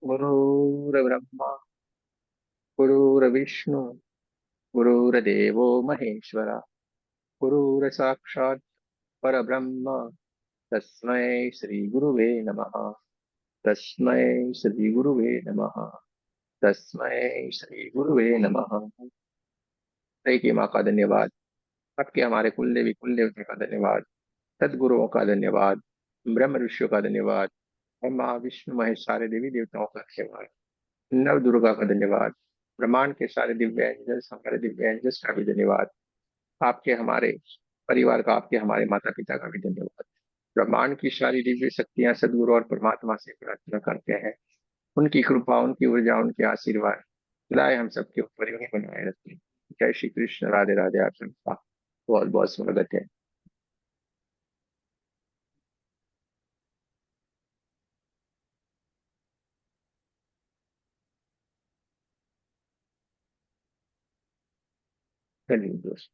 गुरुर्ब्रह्मा गुरुर्विष्णु गुरुर्देवो महेश्वर गुरुर्साक्षात् परब्रह्म तस्मै श्री गुरुवे नमः। तस्मै श्री गुरुवे नमः। तस्मै श्री गुरुवे नमः। हरे की माँ का धन्यवाद। आपके हमारे कुलदेवी कुलदेवता का धन्यवाद। सदगुरुओं का धन्यवाद। ब्रह्म ऋषियों का धन्यवाद। ब्रह्मा विष्णु महेश सारे देवी देवताओं का धन्यवाद। नव दुर्गा का धन्यवाद। ब्रह्मांड के सारे दिव्य एंजल्स हमारे दिव्य एंजल्स का भी धन्यवाद। आपके हमारे परिवार का आपके हमारे माता पिता का भी धन्यवाद। ब्रह्मांड की सारी दिव्य शक्तियां सदगुरु और परमात्मा से प्रार्थना करते हैं, उनकी कृपा उनकी ऊर्जा उनके आशीर्वाद सदाए हम सबके ऊपर यूं ही बनाए रखें। जय श्री कृष्ण। राधे राधे। आप सबका बहुत बहुत स्वागत है। चलिए दोस्त,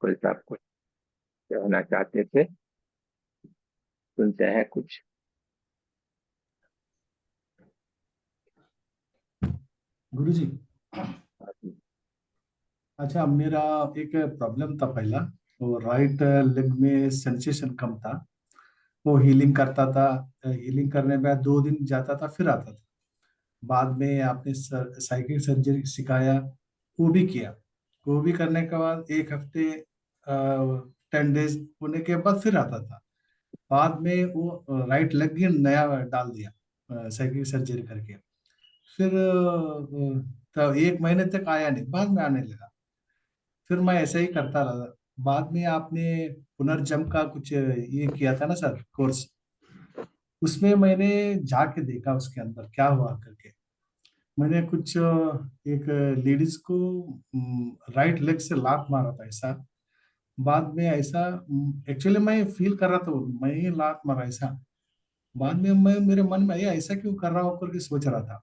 कुछ आप कुछ कहना चाहते थे, सुनते हैं कुछ। गुरुजी। अच्छा, मेरा एक प्रॉब्लम था पहला। वो राइट लेग में सेंसेशन कम था। वो हीलिंग करता था। हीलिंग करने के बाद 2 दिन जाता था, फिर आता था। बाद में आपने साइकिल सर्जरी सिखाया, वो भी किया। वो भी करने के बाद 1 हफ्ते 10 डेज होने के बाद फिर आता था। बाद में वो राइट लेग ही नया डाल दिया, साइकिल सर्जरी करके। फिर तब 1 महीने तक आया नहीं, बाद में आने लगा। फिर मैं ऐसे ही करता रहा। बाद में आपने पुनर्जन्म का कुछ ये किया था ना सर, कोर्स। उसमें मैंने जाके देखा उसके अंदर क्या हुआ करके। मैंने कुछ एक लेडीज को राइट लेग से लात मारा था ऐसा। बाद में ऐसा एक्चुअली मैं फील कर रहा था मैं ही लात मारा ऐसा। बाद में मैं मेरे मन में आया ऐसा क्यों कर रहा हूँ करके सोच रहा था।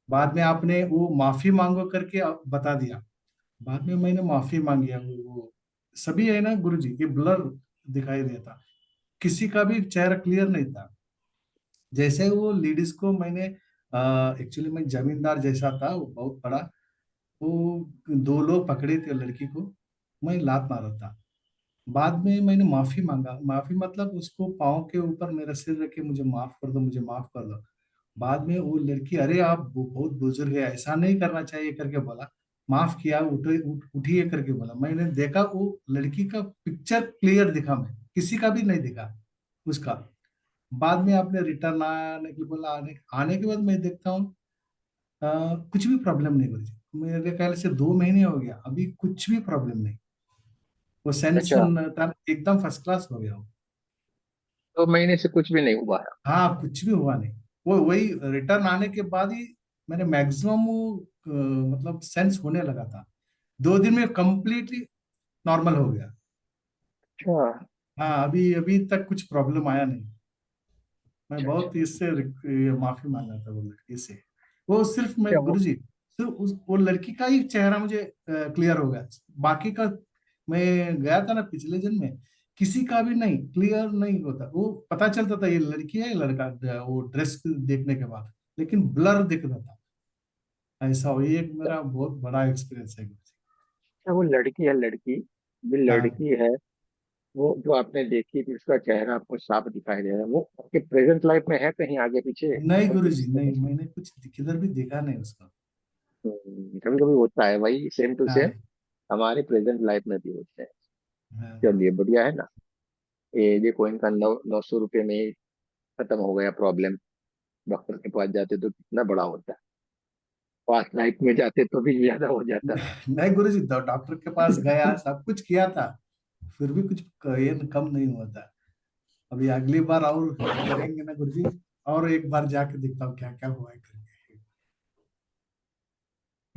बाद में आपने वो माफी मांगो करके बता दिया। बाद में मैंने माफी मांगी है। वो सभी है ना गुरुजी, ये ब्लर दिखाई देता। किसी का भी चेहरा क्लियर नहीं था। जैसे वो लेडीज को मैंने एक्चुअली मैं जमींदार जैसा था, वो बहुत बड़ा। वो 2 लोग पकड़े थे लड़की को, मैं लात मारा था। बाद में मैंने माफी मांगा। माफी मतलब उसको पाँव के ऊपर मेरा सिर रख के मुझे माफ कर दो, मुझे माफ कर दो। बाद में वो लड़की, अरे आप बहुत बुजुर्ग है, ऐसा नहीं करना चाहिए करके बोला। माफ किया, उठिए करके बोला। मैंने देखा वो लड़की का पिक्चर क्लियर दिखा, मैं किसी का भी नहीं दिखा उसका। बाद में आपने रिटर्न आने के लिए बोला। आने आने के बाद मैं देखता हूँ कुछ भी प्रॉब्लम नहीं हुई। मेरे ख्याल से 2 महीने हो गया, अभी कुछ भी प्रॉब्लम नहीं। वो सेंस अच्छा, एकदम फर्स्ट क्लास हो गया वो। 2 महीने से कुछ भी नहीं हुआ है? हाँ, कुछ भी हुआ नहीं। वो वही रिटर्न आने के बाद ही मैंने मैक्सिमम मतलब सेंस होने लगा था। 2 दिन में कंप्लीटली नॉर्मल हो गया। अच्छा हाँ, अभी अभी तक कुछ प्रॉब्लम आया नहीं। मैं अच्छा अच्छा। बहुत इससे माफी मांगा था वो लड़की से। वो सिर्फ मैं क्या वो गुरुजी, सिर्फ वो लड़की का ही चेहरा मुझे क्लियर हो गया। बाकी का मैं गया था ना पिछले जन्म में, किसी का भी नहीं क्लियर नहीं होता। वो पता चलता था ये लड़की है ये लड़का, वो ड्रेस देखने के बाद, लेकिन ब्लर दिखता था। ऐसा हो, ये एक मेरा बहुत बड़ा एक्सपीरियंस है गुरुजी। क्या वो लड़की है लड़की, जो हाँ। लड़की है, वो जो आपने देखी थी उसका चेहरा आपको साफ दिखाई दे रहा है, वो आपके प्रेजेंट लाइफ में है कहीं आगे पीछे नहीं और गुरुजी, किसी नहीं, को? मैंने कुछ किधर भी देखा नहीं उसका। कभी कभी होता है वही सेम टू सेम, हाँ। हमारे प्रेजेंट लाइफ में भी होते हैं। हाँ चलिए गुरुजी। बढ़िया है ना। ये देखो इनका 900 रुपये में ही खत्म हो गया प्रॉब्लम। डॉक्टर के पास जाते तो कितना बड़ा होता है, पास्ट लाइफ में जाते तो भी ज्यादा हो जाता। नहीं गुरुजी, डॉक्टर के पास गया, सब कुछ किया था, फिर भी कुछ ये कम नहीं हुआ था। अभी अगली बार और करेंगे ना गुरुजी, और एक बार जाके देखता हूँ क्या क्या हुआ है करके।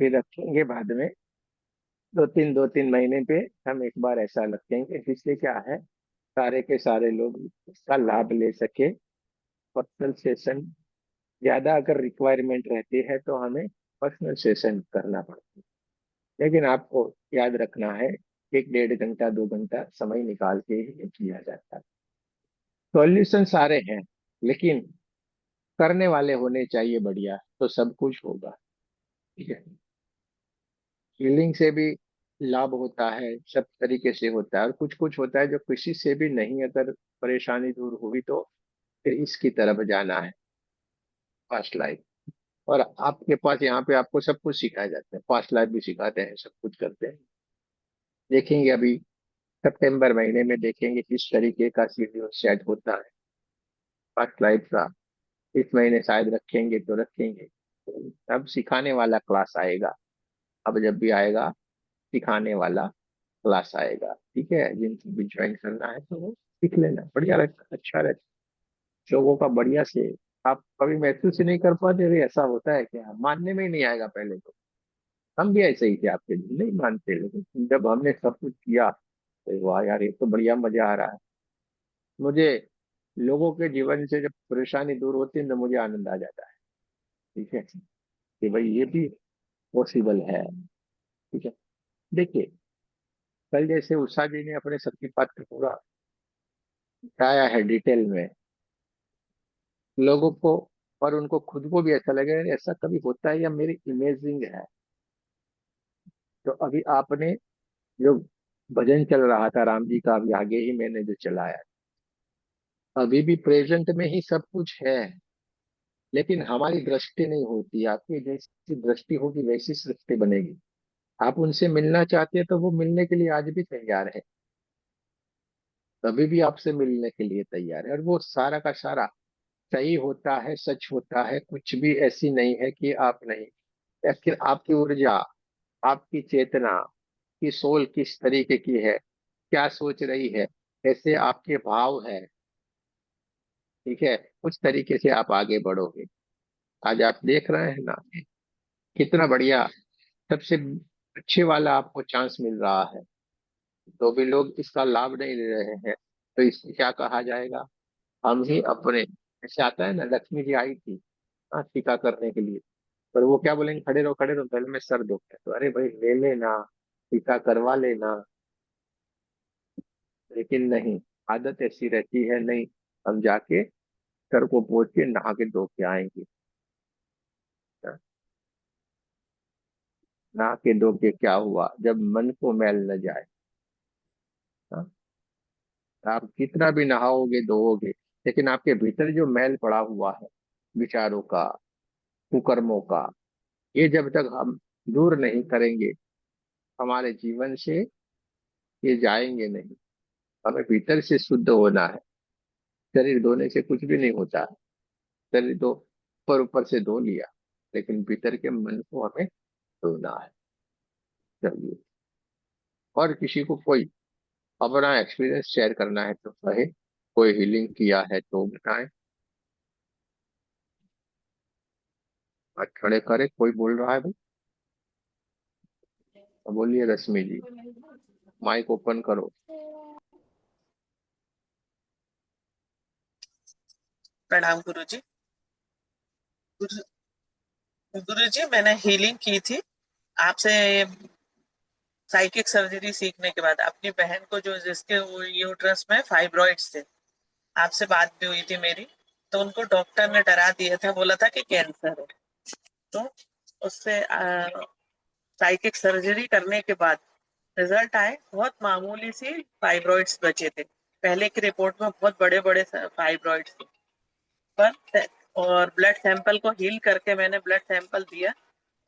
फिर रखेंगे बाद में, 2-3 महीने पे हम एक बार ऐसा रखेंगे जिससे क्या है, सारे के सारे लोग इसका लाभ ले सके। पर्सनल सेशन ज्यादा अगर रिक्वायरमेंट रहती है तो हमें पर्सनल सेशन करना पड़ता है, लेकिन आपको याद रखना है 1-1.5 घंटा 2 घंटा समय निकाल के ही ये किया जाता है। सॉल्यूशन सारे हैं, लेकिन करने वाले होने चाहिए बढ़िया, तो सब कुछ होगा। ठीक है। हीलिंग से भी लाभ होता है, सब तरीके से होता है, और कुछ कुछ होता है जो किसी से भी नहीं, अगर परेशानी दूर हुई तो फिर इसकी तरफ जाना है, पास्ट लाइफ। और आपके पास यहाँ पे आपको सब कुछ सिखाया जाता है, पास्ट लाइफ भी सिखाते हैं, सब कुछ करते हैं। देखेंगे अभी सितंबर महीने में, देखेंगे किस तरीके का शेड्यूल सेट होता है पास्ट लाइफ का। इस महीने शायद रखेंगे तो रखेंगे। अब सिखाने वाला क्लास आएगा, अब जब भी आएगा सिखाने वाला क्लास आएगा। ठीक है, जिनको भी ज्वाइन करना है तो वो सीख लेना, बढ़िया रहता, अच्छा रहता लोगों का, बढ़िया से। आप कभी महसूस ही नहीं कर पाते, भी ऐसा होता है क्या, मानने में ही नहीं आएगा पहले तो। हम भी ऐसे ही थे आपके लिए, नहीं मानते, लेकिन जब हमने सब कुछ किया तो वाह यार, ये तो बढ़िया मजा आ रहा है मुझे। लोगों के जीवन से जब परेशानी दूर होती है तो मुझे आनंद आ जाता है। ठीक है, कि भाई ये भी पॉसिबल है। ठीक है। देखिए, कल जैसे उषा जी ने अपने शक्तिपात का पूरा बताया है डिटेल में लोगों को, और उनको खुद को भी ऐसा लगे "अरे, ऐसा कभी होता है या मेरी इमेजिंग है"। तो अभी आपने जो भजन चल रहा था राम जी का, अभी आगे ही मैंने जो चलाया, अभी भी प्रेजेंट में ही सब कुछ है, लेकिन हमारी दृष्टि नहीं होती। आपकी जैसी दृष्टि होगी वैसी सृष्टि बनेगी। आप उनसे मिलना चाहते हैं तो वो मिलने के लिए आज भी तैयार है, कभी भी आपसे मिलने के लिए तैयार है, और वो सारा का सारा सही होता है, सच होता है, कुछ भी ऐसी नहीं है कि आप नहीं। आखिर आपकी ऊर्जा, आपकी चेतना की सोल किस तरीके की है, क्या सोच रही है, कैसे आपके भाव है, ठीक है, उस तरीके से आप आगे बढ़ोगे। आज आप देख रहे हैं ना, कितना बढ़िया, सबसे अच्छे वाला आपको चांस मिल रहा है, तो भी लोग इसका लाभ नहीं ले रहे हैं, तो इससे क्या कहा जाएगा, हम ही अपने। ऐसे आता है ना, लक्ष्मी जी आई थी टीका करने के लिए, पर वो क्या बोलेंगे, खड़े रहो, पहले मैं सर दुखता है, तो अरे भाई ले लेना, टीका करवा लेना। लेकिन नहीं, आदत ऐसी रहती है, नहीं, हम जाके सर को पोंछ के नहा के धो के आएंगे। हाँ, नहा के धो के क्या हुआ जब मन को मैल न जाए। हाँ, आप कितना भी नहाओगे धोओगे, लेकिन आपके भीतर जो मैल पड़ा हुआ है, विचारों का, कुकर्मों का, ये जब तक हम दूर नहीं करेंगे हमारे जीवन से, ये जाएंगे नहीं। हमें भीतर से शुद्ध होना है। शरीर धोने से कुछ भी नहीं होता है, शरीर तो ऊपर ऊपर से धो लिया, लेकिन भीतर के मन को हमें धोना है। चलिए, और किसी को कोई अपना एक्सपीरियंस शेयर करना है तो कहे, कोई हीलिंग किया है तो बताएं। हाथ खड़े करे, कोई बोल रहा है भाई, तो बोलिए रश्मि जी, माइक ओपन करो। प्रणाम गुरुजी। गुरु गुरुजी, मैंने हीलिंग की थी आपसे साइकिक सर्जरी सीखने के बाद। अपनी बहन को जो जिसके यूट्रस में फाइब्रॉइड्स थे, आपसे बात भी हुई थी मेरी, तो उनको डॉक्टर ने डरा दिया था, बोला था कि कैंसर है। तो उससे साइकिक सर्जरी करने के बाद रिजल्ट आए, बहुत मामूली सी फाइब्रॉइड्स बचे थे। पहले की रिपोर्ट में बहुत बड़े बड़े फाइब्रॉइड्स थे, पर और ब्लड सैंपल को हील करके मैंने ब्लड सैंपल दिया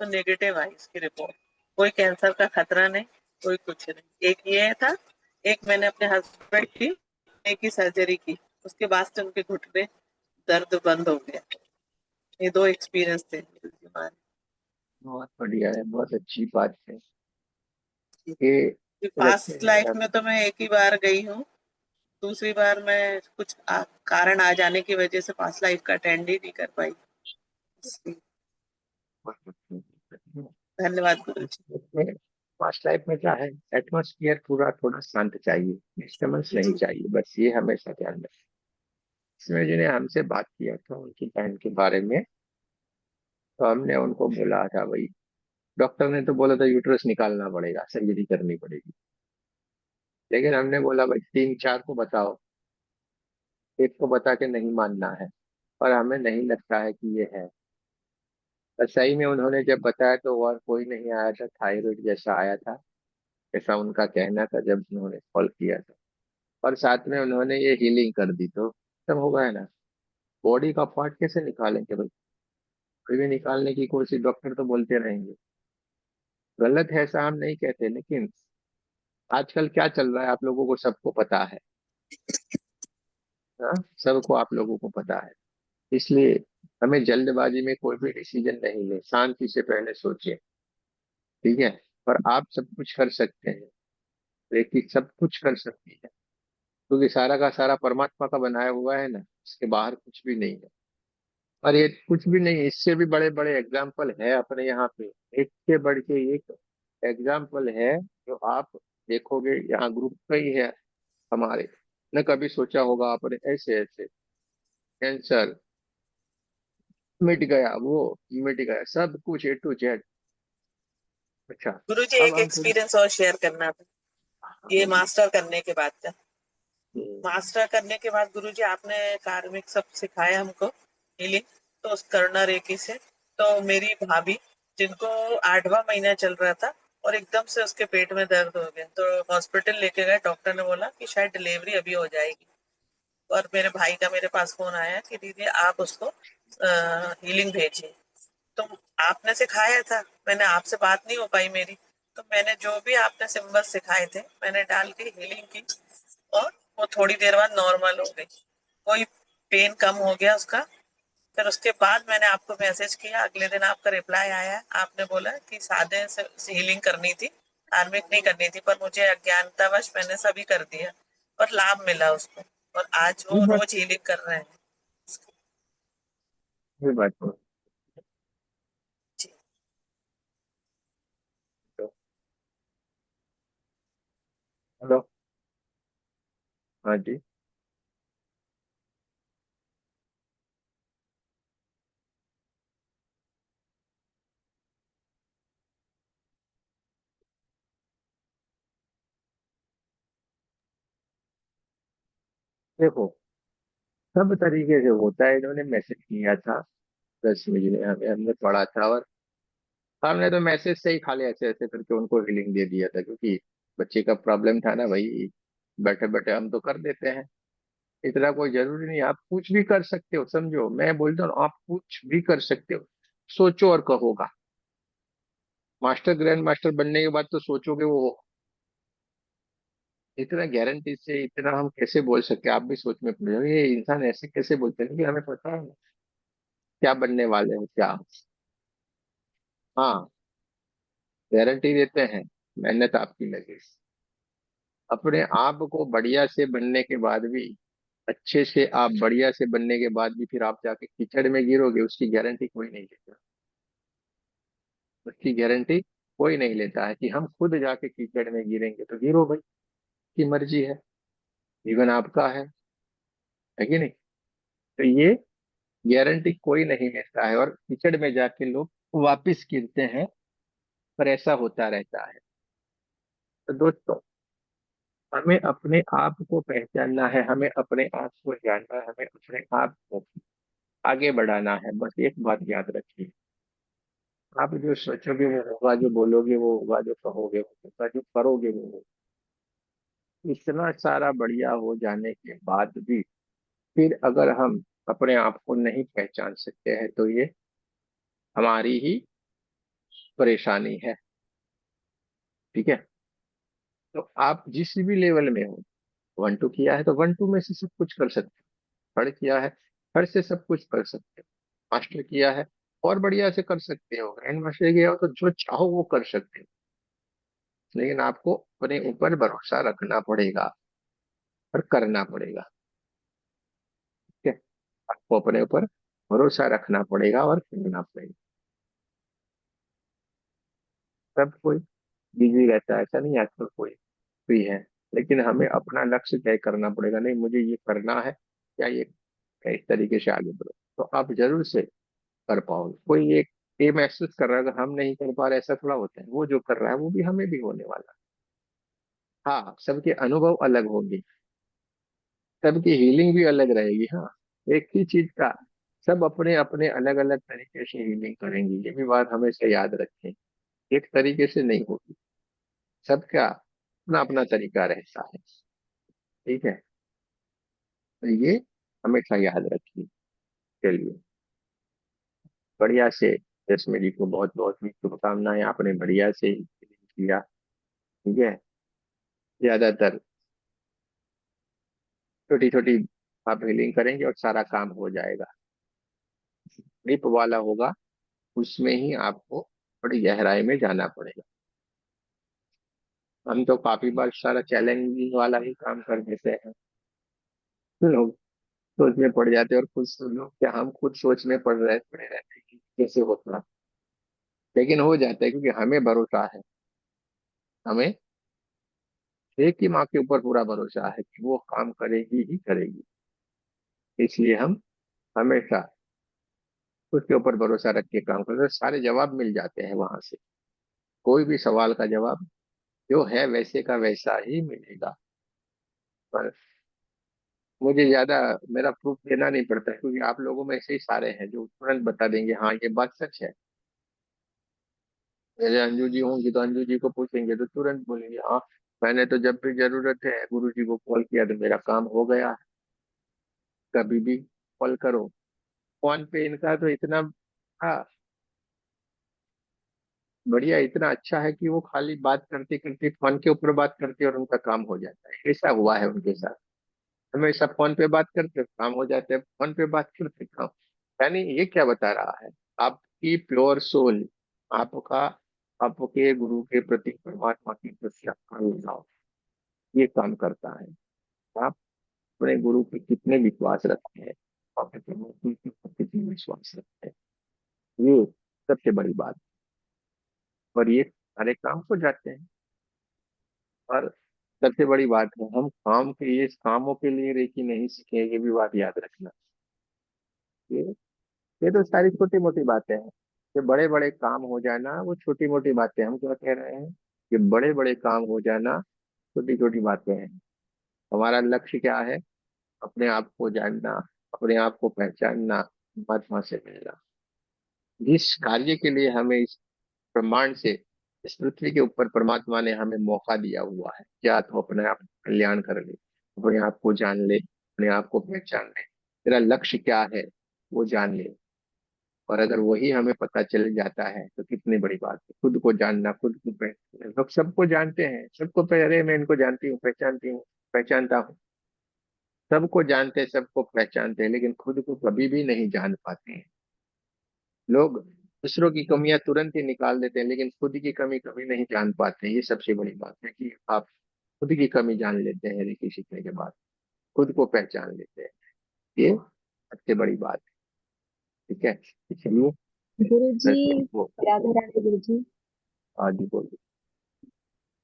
तो नेगेटिव आई इसकी रिपोर्ट। कोई कैंसर का खतरा नहीं, कोई कुछ नहीं। एक ये था, एक मैंने अपने हस्बैंड की एक ही सर्जरी की, उसके बाद से उनके घुटने दर्द बंद हो गया। ये दो एक्सपीरियंस थे हमारे। बहुत बढ़िया है, बहुत अच्छी बात है। ये रश्मि पास्ट जी लाइफ में तो मैं एक ही बार गई हूँ, दूसरी बार मैं कुछ कारण आ जाने की वजह से पास्ट लाइफ का अटेंड ही नहीं कर पाई। धन्यवाद गुरु जी। इसमें पास्ट लाइफ में क्या है, एटमोस्फियर पूरा थोड़ा शांत चाहिए, डिस्टर्बेंस नहीं चाहिए, बस ये हमेशा ध्यान रखें। इसमें जिन्हें हमसे बात किया था उनकी बहन के बारे में, तो हमने उनको बोला था भाई, डॉक्टर ने तो बोला था यूट्रस निकालना पड़ेगा, सर्जरी करनी पड़ेगी, लेकिन हमने बोला भाई तीन चार को बताओ, एक को बता के नहीं मानना है। और हमें नहीं लगता है कि ये है। और सही में उन्होंने जब बताया तो और कोई नहीं आया था, थायराइड जैसा आया था, ऐसा उनका कहना था जब उन्होंने कॉल किया था। और साथ में उन्होंने ये हीलिंग कर दी तो सब हो गया ना। बॉडी का पार्ट कैसे निकालेंगे भाई? कोई भी निकालने की कोशिश डॉक्टर तो बोलते रहेंगे। गलत है ऐसा हम नहीं कहते, लेकिन आजकल क्या चल रहा है आप लोगों को सबको पता है। हाँ, सबको आप लोगों को पता है। इसलिए हमें जल्दबाजी में कोई भी डिसीजन नहीं ले, शांति से पहले सोचिए। ठीक है। और आप सब कुछ कर सकते हैं, लेकिन सब कुछ कर सकती है क्योंकि सारा का सारा परमात्मा का बनाया हुआ है ना, इसके बाहर कुछ भी नहीं है। और ये कुछ भी नहीं, इससे भी बड़े बड़े एग्जाम्पल है अपने यहाँ पे। एक से बढ़ के एक एग्जाम्पल है जो आप देखोगे, यहाँ ग्रुप का ही है हमारे। न कभी सोचा होगा आपने ऐसे ऐसे कैंसर मिट गया, वो मिट गया, सब कुछ A to Z। अच्छा। गुरुजी अब एक हम थोड़ी। एक्सपीरियंस और शेयर करना था, हाँ, ये बोलिए। मास्टर करने के बाद का। हम्म। मास्टर करने के बाद गुरुजी आपने कार्मिक सब सिखाया हमको, हीलिंग। तो उस करुणा रेकी से, तो मेरी भाभी जिनको 8वां महीना चल रहा था और एकदम से उसके पेट में दर्द हो गया, तो हॉस्पिटल लेके गए, डॉक्टर ने बोला कि शायद डिलीवरी अभी हो जाएगी। और मेरे भाई का मेरे पास फोन आया कि दीदी आप उसको हीलिंग भेजिए। तो आपने सिखाया था, मैंने आपसे बात नहीं हो पाई मेरी, तो मैंने जो भी आपने सिंबल सिखाए थे मैंने डाल के हीलिंग की। और वो थोड़ी देर बाद नॉर्मल हो गई, कोई पेन कम हो गया उसका। फिर उसके बाद मैंने आपको मैसेज किया, अगले दिन आपका रिप्लाई आया, आपने बोला कि सादे से हीलिंग करनी थी, धार्मिक नहीं करनी थी, पर मुझे अज्ञानतावश मैंने सभी कर दिया और लाभ मिला उसको। और आज ये वो बात रोज हीलिंग कर रहे हैं। ये बात तो। जी। हेलो। हाँ जी। देखो, सब तरीके से होता है। इन्होंने मैसेज किया था 10 बजे, हमें हमने पढ़ा था और हमने तो मैसेज से ही खाली ऐसे ऐसे करके उनको हीलिंग दे दिया था, क्योंकि बच्चे का प्रॉब्लम था ना भाई। बैठे बैठे हम तो कर देते हैं, इतना कोई जरूरी नहीं। आप कुछ भी कर सकते हो, समझो, मैं बोलता हूँ आप कुछ भी कर सकते हो। सोचो और कहोगा। मास्टर ग्रैंड मास्टर बनने के बाद तो सोचोगे वो। इतना गारंटी से इतना हम कैसे बोल सकते हैं? आप भी सोच में पड़ जाओगे, ये इंसान ऐसे कैसे बोलते हैं, क्योंकि हमें पता है क्या बनने वाले हो क्या। हाँ, गारंटी देते हैं, मेहनत आपकी लगे। अपने आप को बढ़िया से बनने के बाद भी, अच्छे से आप बढ़िया से बनने के बाद भी फिर आप जाके कीचड़ में गिरोगे, उसकी गारंटी कोई नहीं लेता। उसकी गारंटी कोई नहीं लेता है कि हम खुद जाके कीचड़ में गिरेंगे तो गिरो भाई, की मर्जी है, जीवन आपका है कि नहीं? तो ये गारंटी कोई नहीं लेता है, और कीचड़ में जाके लोग वापिस गिरते हैं। पर ऐसा होता रहता है। तो दोस्तों, हमें अपने आप को पहचानना है, हमें अपने आप को जानना है, हमें अपने आप को आगे बढ़ाना है। बस एक बात याद रखिए, आप जो सोचोगे वो होगा, जो बोलोगे वो होगा, जो कहोगे वो होगा, जो करोगे वो होगा। इतना सारा बढ़िया हो जाने के बाद भी फिर अगर हम अपने आप को नहीं पहचान सकते हैं तो ये हमारी ही परेशानी है। ठीक है। तो आप जिस भी लेवल में हो, 1 2 किया है तो 1 2 में से सब कुछ कर सकते हो। थर्ड किया है, थर्ड से सब कुछ कर सकते हो। मास्टर किया है, और बढ़िया से कर सकते हो। ग्रैंड मास्टर किया हो तो जो चाहो वो कर सकते हो। लेकिन आपको अपने ऊपर भरोसा रखना पड़ेगा और करना पड़ेगा। ठीक है। आपको अपने ऊपर भरोसा रखना पड़ेगा और करना पड़ेगा। सब कोई बिजी रहता है, ऐसा नहीं है आजकल कोई फ्री है। लेकिन हमें अपना लक्ष्य तय करना पड़ेगा, नहीं मुझे ये करना है, या ये इस तरीके से आगे बढ़ो तो आप जरूर से कर पाओगे। कोई ये महसूस कर रहा है अगर हम नहीं कर पा रहे, ऐसा थोड़ा होता है। वो जो कर रहा है वो भी हमें भी होने वाला है। हाँ, सबके अनुभव अलग होंगे, सबकी हीलिंग भी अलग रहेगी। हाँ, एक ही चीज का सब अपने अपने अलग अलग तरीके से हीलिंग करेंगे, ये भी बात हमेशा याद रखें। एक तरीके से नहीं होगी, सबका अपना अपना तरीका रहता है। ठीक है, तो ये हमेशा याद रखिए। चलिए, बढ़िया से रश्मि जी को बहुत बहुत शुभकामनाएं, आपने बढ़िया से healing किया। ठीक है, ज्यादातर छोटी छोटी आप हीलिंग करेंगे और सारा काम हो जाएगा। डीप वाला होगा, उसमें ही आपको बड़ी गहराई में जाना पड़ेगा। हम तो काफी बार सारा चैलेंजिंग वाला ही काम कर देते हैं, लोग सोच में पड़ जाते हैं और खुद लोग क्या, हम खुद सोच में पड़े रहते हैं कि कैसे होता, लेकिन हो जाता है क्योंकि हमें भरोसा है। हमें एक ही माँ के ऊपर पूरा भरोसा है कि वो काम करेगी ही करेगी। इसलिए हम हमेशा उसके ऊपर भरोसा रख के काम करते हैं, सारे जवाब मिल जाते हैं वहां से। कोई भी सवाल का जवाब जो है वैसे का वैसा ही मिलेगा। पर मुझे ज्यादा मेरा प्रूफ देना नहीं पड़ता, क्योंकि आप लोगों में से ही सारे हैं जो तुरंत बता देंगे हाँ ये बात सच है। जैसे अंजू जी होंगी तो अंजू जी को पूछेंगे तो तुरंत बोलेंगे हाँ, मैंने तो जब भी जरूरत है गुरु जी को कॉल किया तो मेरा काम हो गया। कभी भी कॉल करो। फोन पे इनका तो इतना, हाँ, बढ़िया, इतना अच्छा है कि वो खाली बात करते करते फोन के ऊपर बात करते और उनका काम हो जाता है। ऐसा हुआ है उनके साथ, हमेशा फोन पे बात करते काम हो जाते हैं, फोन पे बात करते काम। यानी ये क्या बता रहा है, आपकी प्योर सोल, आपका आपके गुरु के प्रति, परमात्मा के प्रति आपका लगाव, ये काम करता है। आप अपने गुरु पे कितने विश्वास रखते हैं, आप अपने परमात्मा के प्रति कितने विश्वास रखते हैं, ये सबसे बड़ी बात है। और ये सारे काम हो जाते हैं। और सबसे बड़ी बात है, हम काम के ये कामों के लिए रेकी नहीं सीखे, ये भी बात याद रखना। ये ये तो सारी छोटी मोटी बातें हैं। ये बड़े बड़े काम हो जाना वो छोटी मोटी बातें, हम क्या कह रहे हैं कि बड़े बड़े काम हो जाना छोटी छोटी बातें हैं। हमारा लक्ष्य क्या है, अपने आप को जानना, अपने आप को पहचानना, परमात्मा से मिलना। जिस कार्य के लिए हमें इस ब्रह्मांड से, इस पृथ्वी के ऊपर परमात्मा ने हमें मौका दिया हुआ है, क्या तो अपने आप का कल्याण कर ले, अपने आप को जान ले, अपने आप को पहचान ले, तेरा लक्ष्य क्या है वो जान ले। और अगर वही हमें पता चल जाता है तो कितनी बड़ी बात है। खुद को जानना, खुद को पहचानना, लोग सबको जानते हैं, सबको अरे मैं इनको जानती हूँ, पहचानती हूँ, पहचानता हूँ। सबको जानते हैं, सबको पहचानते हैं, लेकिन खुद को कभी भी नहीं जान पाते हैं। लोग दूसरों की कमियां तुरंत ही निकाल देते हैं, लेकिन खुद की कमी कभी नहीं जान पाते। ये सबसे बड़ी बात है कि आप खुद की कमी जान लेते हैं, रेकी सीखने के बाद खुद को पहचान लेते हैं। ये सबसे बड़ी बात है। ठीक है, चलिए, गुरु जी, रश्मि को राधे राधे गुरु जी। आगे बोलिए।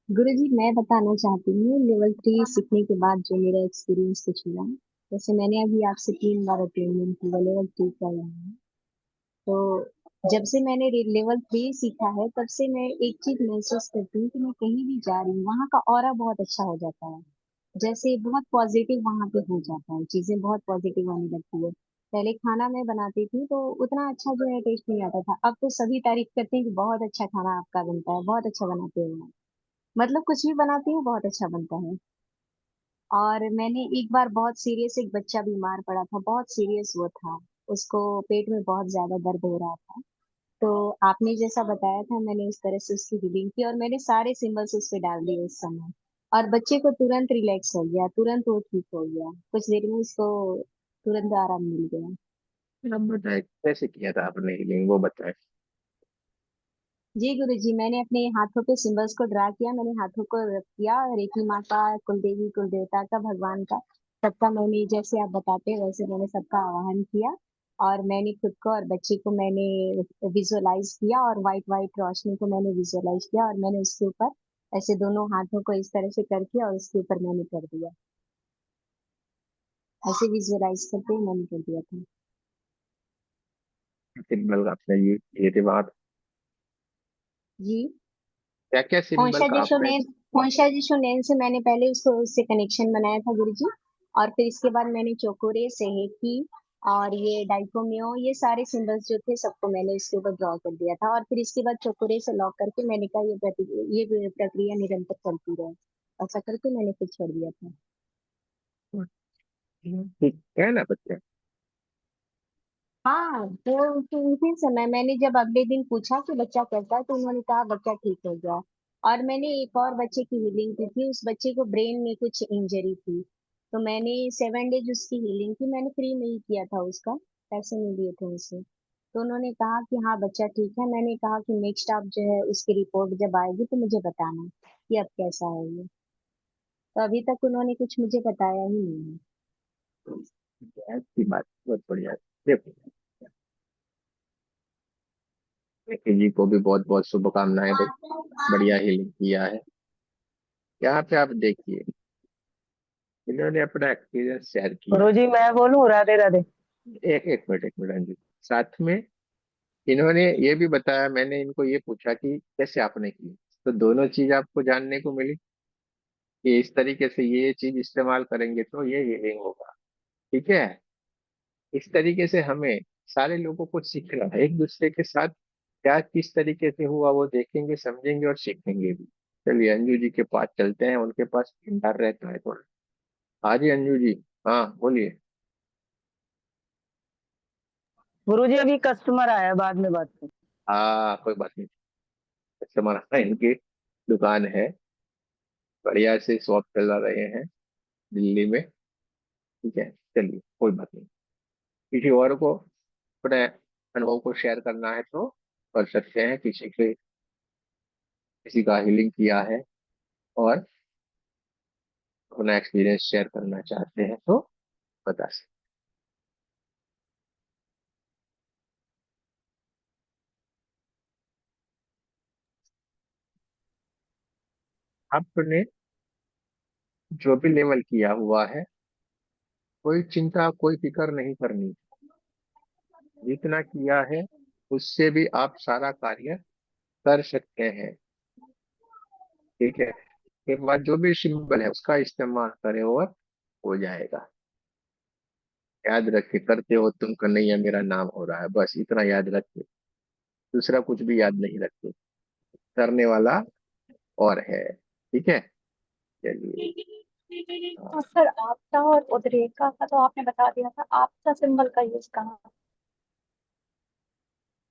गुरु जी, मैं बताना चाहती हूँ लेवल 3 सीखने के बाद जो मेरा एक्सपीरियंस कुछ हुआ। जैसे मैंने अभी आपसे 3 बार अटेंडेंट किया, लेवल 3 का हुआ है। तो जब से मैंने लेवल 3 सीखा है तब से मैं एक चीज महसूस करती हूँ कि मैं कहीं भी जा रही हूँ वहाँ का ऑरा बहुत अच्छा हो जाता है। जैसे बहुत पॉजिटिव वहां पे हो जाता है, चीजें बहुत पॉजिटिव आने लगती है। पहले खाना मैं बनाती थी तो उतना अच्छा जो है टेस्ट नहीं आता था, अब तो सभी तारीफ करते हैं कि बहुत अच्छा खाना आपका बनता है, बहुत अच्छा बनाते हो आप। मतलब कुछ भी बनाती हूँ बहुत अच्छा बनता है। और मैंने एक बार बहुत सीरियस, एक बच्चा बीमार पड़ा था, बहुत सीरियस वो था, उसको पेट में बहुत ज्यादा दर्द हो रहा था। तो आपने जैसा बताया था मैंने उस तरह से उसकी हीलिंग की और मैंने सारे सिंबल्स उस पे डाल दिए उस समय। और बच्चे को तुरंत रिलैक्स हो गया, तुरंत वो ठीक हो गया, कुछ देर में उसको तुरंत आराम मिल गया। आप बताए कैसे किया था आपने हीलिंग, वो बताए। जी गुरु जी, मैंने अपने हाथों पे सिंबल्स को ड्रा किया, मैंने हाथों को रख किया, रेखी माँ का, कुल देवी, कुल देवता का, भगवान का, सबका मैंने जैसे आप बताते हैं वैसे मैंने सबका आवाहन किया। और मैंने खुद को और बच्चे को मैंने विजुअलाइज किया और व्हाइट व्हाइट रोशनी को मैंने विजुअलाइज किया और मैंने उसके ऊपर ऐसे दोनों हाथों को इस तरह से करके और उसके ऊपर मैंने कर दिया, ऐसे विजुअलाइज करके ही मैंने कर दिया था। सिंबल आपने ये थे बात, जी। क्या क्या सिंबल पोंशा का जीशु आपने। ने पोंशा जीशु नेन से मैंने पहले उसको उससे कनेक्शन बनाया था गुरु जी। और फिर इसके बाद मैंने चोकोरे, सेहेकी और ये डाइकोमियो, ये सारे सिंबल्स जो थे सबको मैंने इसके ऊपर ड्रॉ कर दिया था। और फिर इसके बाद चौकोरे से लॉक करके मैंने कहा ये प्रक्रिया निरंतर चलती रहे। ऐसा करके मैंने फिर छोड़ दिया था। ठीक है ना बच्चे? हाँ, तो उसी समय मैंने जब अगले दिन पूछा कि बच्चा कैसा है, तो उन्होंने कहा बच्चा ठीक हो गया। और मैंने एक और बच्चे की हीलिंग की थी, उस बच्चे को ब्रेन में कुछ इंजरी थी। तो मैंने 7 डेज उसकी हीलिंग की, मैंने फ्री में ही किया था उसका, पैसे नहीं लिए थे उसे। तो उन्होंने कहा कि हाँ बच्चा ठीक है। मैंने कहा कि नेक्स्ट आप जो है उसकी रिपोर्ट जब आएगी तो मुझे बताना कि अब कैसा है ये। तो अभी तक उन्होंने कुछ मुझे बताया ही नहीं है। अच्छी बात, बहुत बढ़िया। देखो, निखिल जी को भी बहुत बहुत शुभकामनाएं भाई, बढ़िया हीलिंग किया है। यहाँ पे आप देखिए, इन्होंने अपना एक्सपीरियंस शेयर किया। गुरुजी मैं बोलूं, राधे राधे। एक मिनट अंजू, साथ में इन्होंने ये भी बताया, मैंने इनको ये पूछा कि कैसे आपने की, तो दोनों चीज आपको जानने को मिली कि इस तरीके से ये चीज इस्तेमाल करेंगे तो ये हीलिंग होगा। ठीक है, इस तरीके से हमें सारे लोगों को सीखना है, एक दूसरे के साथ क्या किस तरीके से हुआ वो देखेंगे, समझेंगे और सीखेंगे भी। चलिए अंजू जी के पास चलते हैं, उनके पास डर रहता है थोड़ा। हाँ जी अंजू जी, हाँ बोलिए। गुरुजी अभी कस्टमर आया है, बाद में बात करें। हाँ कोई बात नहीं, कस्टमर है, इनकी दुकान है, बढ़िया से शॉप चला रहे हैं दिल्ली में। ठीक है, चलिए कोई बात नहीं। किसी और को अपने अनुभव को शेयर करना है तो कर सकते हैं, किसी का हीलिंग किया है और अपना एक्सपीरियंस शेयर करना चाहते हैं तो बता सकते हैं। आपने जो भी लेवल किया हुआ है, कोई चिंता कोई फिक्र नहीं करनी। जितना किया है उससे भी आप सारा कार्य कर सकते हैं। ठीक है, के बाद जो भी सिंबल है उसका इस्तेमाल करें और हो जाएगा। याद रखे, करते हो तुम कन्हैया मेरा नाम हो रहा है, बस इतना याद रखे, दूसरा कुछ भी याद नहीं रखते, करने वाला और है। ठीक है, चलिए। हाँ, तो सर आपदा और उद्रेका का तो आपने बता दिया था, आपदा सिंबल का यूज कहाँ?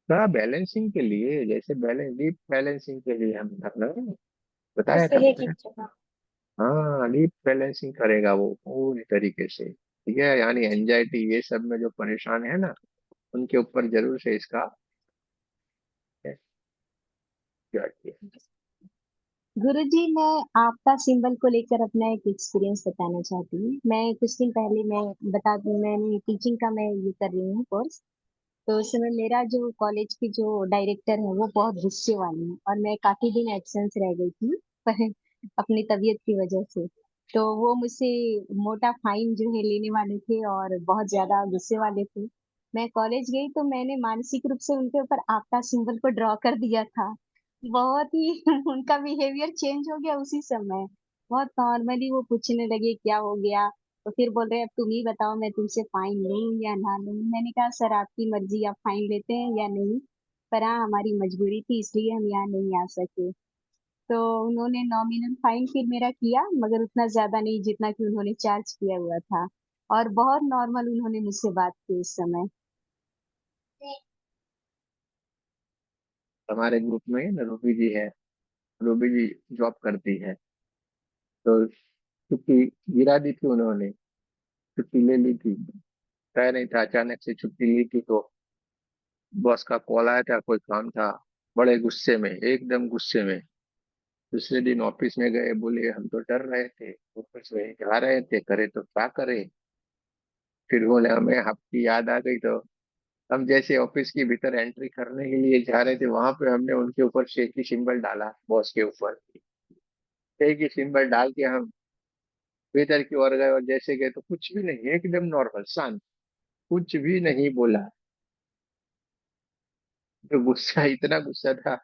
थोड़ा बैलेंसिंग के लिए, जैसे डीप बैलेंसिंग के लिए हम करना बताया उससे था एक ही मैंने। जगह? हाँ, डीप बैलेंसिंग करेगा वो पूरी तरीके से। ठीक है, यानी एंजाइटी ये सब में जो परेशान है ना, उनके ऊपर जरूर से इसका क्या किया। गुरुजी, मैं आपका सिंबल को लेकर अपना एक एक्सपीरियंस बताना चाहती हूँ। मैं कुछ दिन पहले मैं बता दूं, मैंने टीचिंग का मैं ये कर रही हूँ कोर्स। तो उस समय मेरा जो कॉलेज की जो डायरेक्टर है वो बहुत गुस्से वाली है, और मैं काफी दिन एब्सेंस रह गई थी पर अपनी तबीयत की वजह से। तो वो मुझसे मोटा फाइन जो है लेने वाले थे और बहुत ज्यादा गुस्से वाले थे। मैं कॉलेज गई तो मैंने मानसिक रूप से उनके ऊपर आपका सिंबल को ड्रॉ कर दिया था। बहुत ही उनका बिहेवियर चेंज हो गया उसी समय। बहुत नॉर्मली वो पूछने लगे क्या हो गया। तो फिर बोल रहे अब तुम ही बताओ, मैं तुमसे फाइन लूं या ना लूं। मैंने कहा सर आपकी मर्जी, आप फाइन लेते हैं या नहीं, पर हाँ हमारी मजबूरी थी इसलिए हम यहाँ नहीं आ सके। तो उन्होंने नॉमिनल फाइन फिर मेरा किया, मगर उतना ज्यादा नहीं जितना कि उन्होंने चार्ज किया हुआ था। और बहुत नॉर्मल उन्होंने मुझसे बात की उस समय। हमारे ग्रुप में ना रूबी जी है, रूबी जी जॉब करती है, तो छुट्टी गिरा दी थी उन्होंने, छुट्टी ले ली थी, तय नहीं था, अचानक से छुट्टी ली थी तो बॉस का कॉल आया था, कोई काम था, बड़े गुस्से में, एकदम गुस्से में। दूसरे दिन ऑफिस में गए, बोले हम तो डर रहे थे, ऑफिस में जा रहे थे, करे तो क्या करे। फिर बोले हमें आपकी याद आ गई, तो हम जैसे ऑफिस के भीतर एंट्री करने के लिए जा रहे थे, वहां पे हमने उनके ऊपर शेर की सिंबल डाला, बॉस के ऊपर शेर की सिंबल डाल के हम भीतर की ओर गए, और जैसे गए तो कुछ भी नहीं, एकदम नॉर्मल शांत, कुछ भी नहीं बोला। तो गुस्सा, इतना गुस्सा था,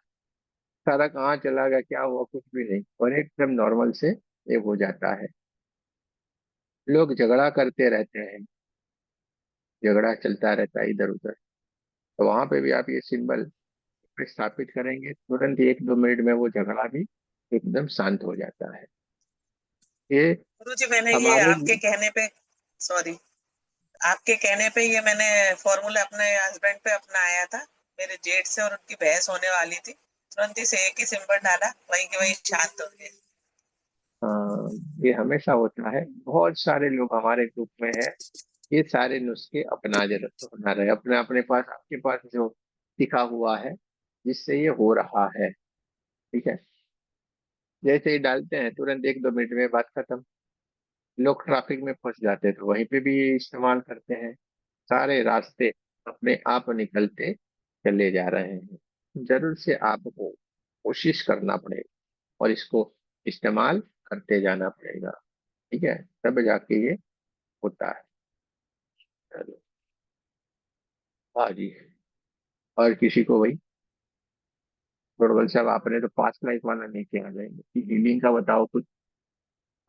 सारा कहाँ चला गया, क्या हुआ, कुछ भी नहीं, और एकदम नॉर्मल से ये हो जाता है। लोग झगड़ा करते रहते हैं, झगड़ा चलता रहता है इधर उधर। तो वहां पे भी आप ये सिंबल स्थापित करेंगे, तुरंत 1-2 मिनट में वो झगड़ा भी एकदम शांत हो जाता है। ये गुरुजी मैंने ये हमारे आपके कहने पे, सॉरी, आपके कहने पे ये मैंने फॉर्मूला अपने हस्बैंड पे अपनाया था। मेरे जेठ से और उनकी बहस होने वाली थी, तुरंत ही से एक ही सिंबल डाला, वहीं के वहीं शांत हो गए। ये हमेशा होता है, बहुत सारे लोग हमारे ग्रुप में है, ये सारे नुस्खे अपना रहे, अपने अपने पास, आपके पास जो सीखा हुआ है जिससे ये हो रहा है। ठीक है, जैसे ही डालते हैं तुरंत 1-2 मिनट में बात खत्म। लोग ट्रैफिक में फंस जाते हैं तो वहीं पे भी ये इस्तेमाल करते हैं, सारे रास्ते अपने आप निकलते चले जा रहे हैं। जरूर से आपको कोशिश करना पड़ेगा और इसको इस्तेमाल करते जाना पड़ेगा। ठीक है, तब जाके ये होता है। चलो, हाँ जी। और किसी को भाई, प्रोटोकॉल साहब आपने तो पास्ट लाइफ वाला नहीं किया, आ जाएंगे हीलिंग का बताओ कुछ।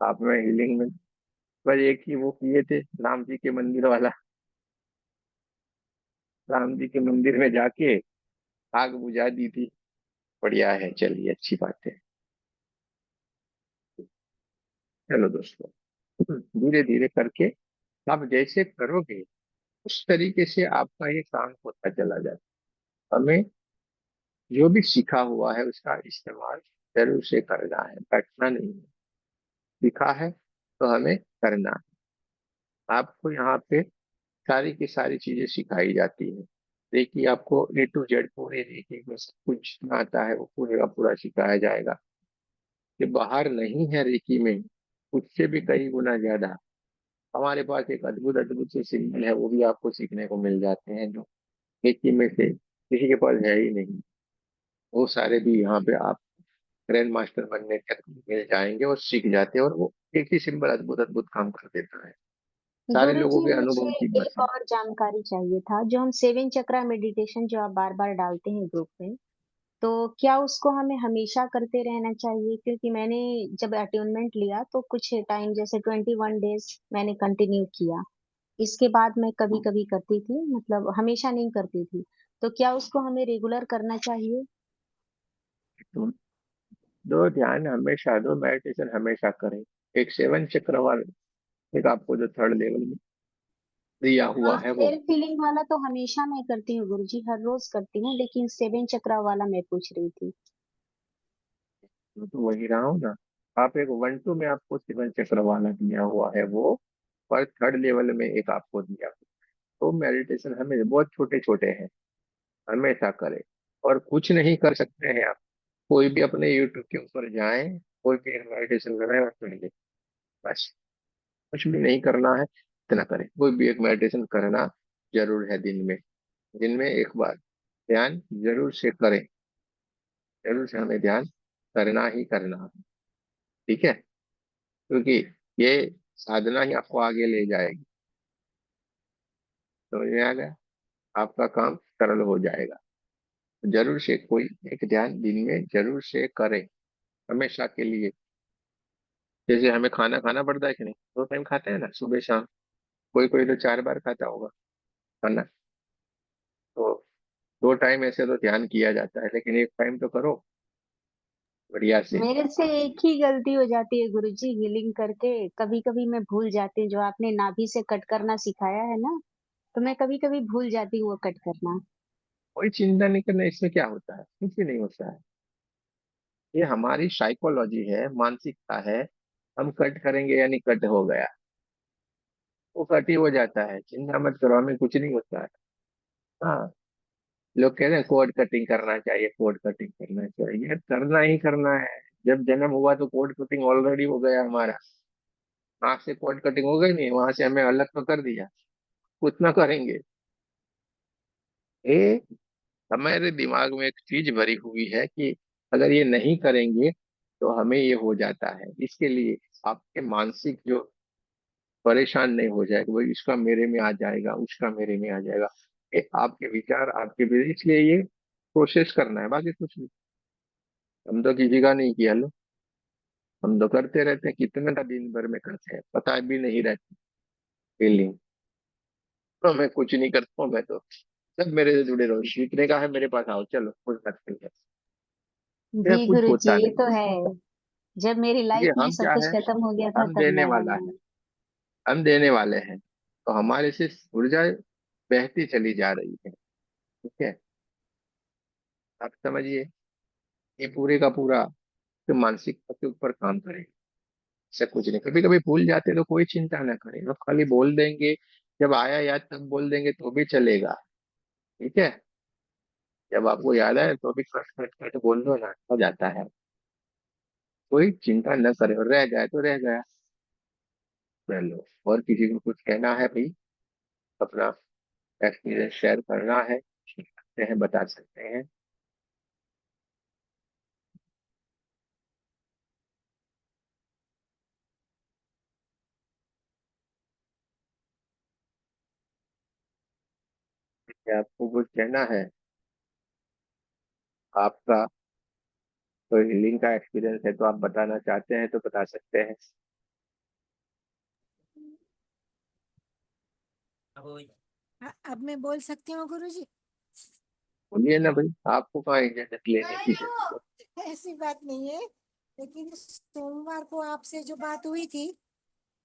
आप में हीलिंग में बस एक ही वो किए थे, राम जी के मंदिर वाला, राम जी के मंदिर में जाके आग बुझा दी थी। बढ़िया है, चलिए अच्छी बात है। चलो दोस्तों, धीरे धीरे करके आप जैसे करोगे उस तरीके से आपका ये काम होता चला जाता है। हमें जो भी सीखा हुआ है उसका इस्तेमाल जरूर से करना है, बैठना नहीं है। सीखा है तो हमें करना है। आपको यहाँ पे सारी की सारी चीजें सिखाई जाती है। देखिए, आपको A to Z पूरे रेकी में सब कुछ जितना आता है वो पूरे का पूरा सिखाया जाएगा। कि बाहर नहीं है रेकी में, उससे भी कई गुना ज्यादा हमारे पास एक अद्भुत अद्भुत से सिग्नल है, वो भी आपको सीखने को मिल जाते हैं, जो रेकी में से किसी के पास है ही नहीं। वो सारे भी यहाँ पे आप ग्रैंड मास्टर बनने तक मिल जाएंगे और सीख जाते हैं, और वो एक ही सिंबल अद्भुत अद्भुत काम कर देता है। सारे लोगों गुरुजी के मुझे अनुभव की बात एक है। और जानकारी चाहिए था। जो हम 7 चक्रा मेडिटेशन जो आप बार बार डालते हैं ग्रुप में, तो क्या उसको हमें हमेशा करते रहना चाहिए? क्योंकि मैंने जब अट्यूनमेंट लिया तो कुछ टाइम, जैसे 21 डेज मैंने कंटिन्यू किया। इसके बाद मैं कभी कभी करती थी, मतलब हमेशा नहीं करती थी। तो क्या उसको हमें रेगुलर करना चाहिए? तो दो ध्यान हमेशा, दो मेडिटेशन हमेशा करें। एक 7 चक्र वाला, एक आपको जो थर्ड लेवल में दिया हाँ, हुआ है वो। सेल्फ फीलिंग वाला तो हमेशा मैं करती हूँ गुरुजी, हर रोज करती हूँ, लेकिन 7 चक्रा वाला मैं पूछ रही थी। तो वही रहा हूँ ना। आप एक 1-2 में आपको 7 चक्र वाला दिया हुआ है वो, और थर्ड लेवल में एक आपको दिया हुआ। तो मेडिटेशन हमें बहुत छोटे छोटे हैं, हमेशा करें। और कुछ नहीं कर सकते हैं आप, कोई भी अपने यूट्यूब के ऊपर जाएं, कोई भी मेडिटेशन करें और सुन ले, बस। कुछ भी नहीं करना है, इतना करें। कोई भी एक मेडिटेशन करना जरूर है दिन में, दिन में एक बार ध्यान जरूर से करें। जरूर से हमें ध्यान करना ही करना है। ठीक है, क्योंकि ये साधना ही आपको आगे ले जाएगी। समझ में आ गया? आपका काम सरल हो जाएगा। जरूर से कोई एक ध्यान दिन में जरूर से करें, हमेशा के लिए। जैसे हमें खाना खाना पड़ता है कि नहीं, 2 टाइम खाते हैं ना, सुबह शाम। कोई कोई तो 4 बार खाता होगा खाना। तो 2 टाइम ऐसे तो ध्यान किया जाता है, लेकिन एक टाइम तो करो बढ़िया से। मेरे से एक ही गलती हो जाती है गुरुजी, हीलिंग करके कभी कभी मैं भूल जाती हूँ। जो आपने नाभि से कट करना सिखाया है ना, तो मैं कभी कभी भूल जाती हूँ वो कट करना। कोई चिंता नहीं करना, इसमें क्या होता है, कुछ भी नहीं होता है। ये हमारी साइकोलॉजी है, मानसिकता है। हम कट करेंगे यानी कट हो गया, वो कट ही हो जाता है, चिंता मत करो, हमें कुछ नहीं होता है। हाँ, लोग कहते हैं कोड कटिंग करना चाहिए, कोड कटिंग करना चाहिए, करना ही करना है। जब जन्म हुआ तो कोड कटिंग ऑलरेडी हो गया हमारा। आँख से कोड कटिंग हो गई नहीं, वहां से हमें अलग तो कर दिया, कुछ ना करेंगे। ये हमारे दिमाग में एक चीज भरी हुई है कि अगर ये नहीं करेंगे तो हमें ये हो जाता है। इसके लिए आपके मानसिक जो परेशान नहीं हो जाएगा, वो इसका मेरे में आ जाएगा, उसका मेरे में आ जाएगा। ये आपके विचार आपके भी, इसलिए ये प्रोसेस करना है, बाकी कुछ नहीं। हम तो किसी का नहीं किया लो, हम तो करते रहते हैं, कितना दिन भर में करते हैं, पता भी नहीं रहती फीलिंग। तो मैं कुछ नहीं करता हूँ, मैं तो सब मेरे से जुड़े रहो, जीतने का है मेरे पास, आओ चलो कुछ मत करिए। जी मेरा कुछ गुरु जी, होता ये नहीं, तो है। जब मेरी क्योंकि लाइफ में हम सब क्या कुछ है, खत्म हो गया था हम तब देने मैं वाला है, आई। हम देने वाले हैं, तो हमारे से ऊर्जा बहती चली जा रही है। ठीक है, आप समझिए, ये पूरे का पूरा तो मानसिकता के ऊपर काम करें, ऐसा कुछ नहीं। कभी कभी भूल जाते तो कोई चिंता ना करें, तो खाली बोल देंगे, जब आया याद तब बोल देंगे तो भी चलेगा। ठीक है, जब आपको याद आए तो भी कट कट कट बोल दो ना, हो जाता है। कोई चिंता न करे, और रह जाए तो रह गया, कर लो। और किसी को कुछ कहना है भाई, अपना एक्सपीरियंस शेयर करना है, सकते हैं, बता सकते हैं। क्या आपको कुछ कहना है, आपका कोई हीलिंग का एक्सपीरियंस है तो आप बताना चाहते हैं तो बता सकते हैं। अब मैं बोल सकती हूँ गुरुजी? बोलिए ना भाई, आपको कहाँ इजाजत लेने की जरूरत ऐसी बात नहीं है, लेकिन सोमवार को आपसे जो बात हुई थी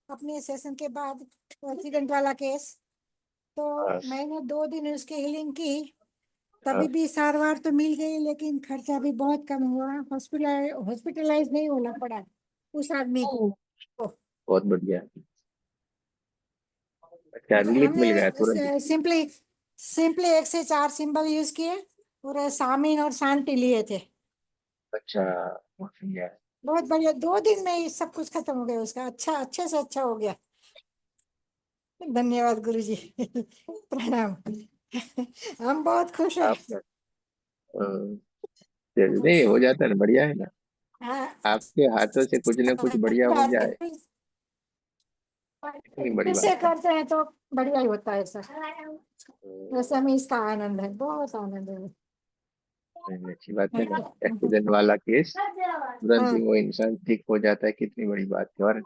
अपने सेशन के बाद, एक्सीडेंट वाला केस, तो है। मैंने 2 दिन उसकी हीलिंग की। हाँ, तभी भी सारवार तो मिल गई, लेकिन खर्चा भी बहुत कम हुआ। हॉस्पिटलाइज नहीं होना पड़ा उस आदमी को। बहुत बढ़िया। अच्छा, मतलब रिलीफ मिल गया तुरंत। हमने सिंपली सिंपली 1 से 4 सिंबल यूज किए और सामीन और शांति लिए थे। अच्छा, बहुत बढ़िया। बहुत बढ़िया, 2 दिन में ही सब कुछ खत्म हो गया उसका। अच्छा, अच्छे से अच्छा हो गया। धन्यवाद गुरुजी। प्रणाम। हम बहुत खुश हैं। आपका चलिए, नहीं हो जाता है ना, बढ़िया है ना। हाँ, आपके हाथों से कुछ ना कुछ अच्छी बढ़िया हो बात है। जाए, इतनी बड़ी से बात है। करते हैं तो बढ़िया ही होता है सर। हम्म, वैसे हमें इसका आनंद है, बहुत आनंद है। नहीं, अच्छी बात है ना। एक्सीडेंट वाला केस तुरंत ही हाँ, वो इंसान ठीक हो जाता है, कितनी बड़ी बात है। और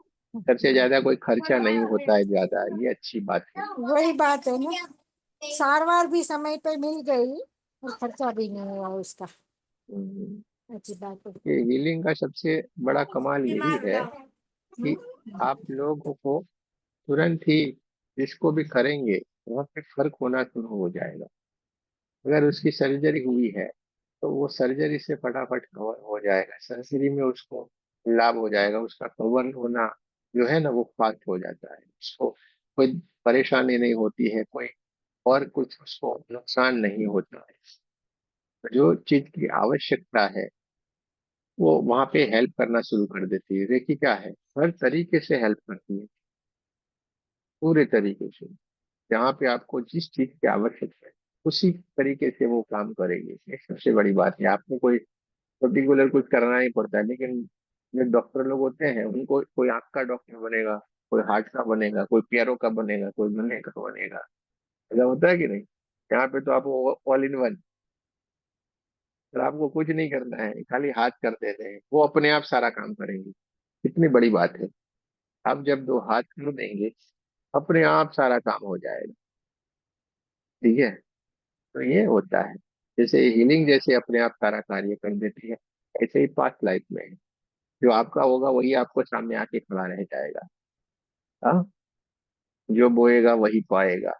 सबसे ज्यादा कोई खर्चा नहीं होता है ज्यादा, ये अच्छी बात है। वही बात है ना। सारवार भी समय पे मिल गई और खर्चा भी नहीं हुआ उसका। हम्म, अच्छी बात है। ये हीलिंग का सबसे बड़ा कमाल यही है कि आप लोगों को तुरंत ही, जिसको भी करेंगे वहाँ पे फर्क होना शुरू हो जाएगा। अगर उसकी सर्जरी हुई है तो वो सर्जरी से फटाफट कवर हो जाएगा, सर्जरी में उसको लाभ हो जाएगा, उसका कवर होना जो है ना वो फास्ट हो जाता है, उसको कोई परेशानी नहीं होती है, कोई और कुछ उसको नुकसान नहीं होता है। जो चीज की आवश्यकता है वो वहां पे हेल्प करना शुरू कर देती है। देखिए क्या है, हर तरीके से हेल्प करती है, पूरे तरीके से। जहाँ पे आपको जिस चीज की आवश्यकता है उसी तरीके से वो काम करेगी, ये सबसे बड़ी बात है। आपको कोई पर्टिकुलर कुछ करना नहीं पड़ता है। लेकिन जो डॉक्टर लोग होते हैं उनको, कोई आंख का डॉक्टर बनेगा, कोई हार्ट का बनेगा, कोई पैरों का बनेगा, कोई गले का बनेगा, ऐसा होता है कि नहीं। यहाँ पे तो आप ऑल इन वन, और आपको कुछ नहीं करना है, खाली हाथ कर देते हैं, वो अपने आप सारा काम करेंगे। कितनी बड़ी बात है। आप जब दो हाथ कर देंगे अपने आप सारा काम हो जाएगा। ठीक है, तो ये होता है। जैसे हीलिंग जैसे अपने आप सारा कार्य कर देती है, ऐसे ही पास्ट लाइफ में है। जो आपका होगा वही आपको सामने आके खड़ा रह जाएगा। हाँ, जो बोएगा वही पाएगा,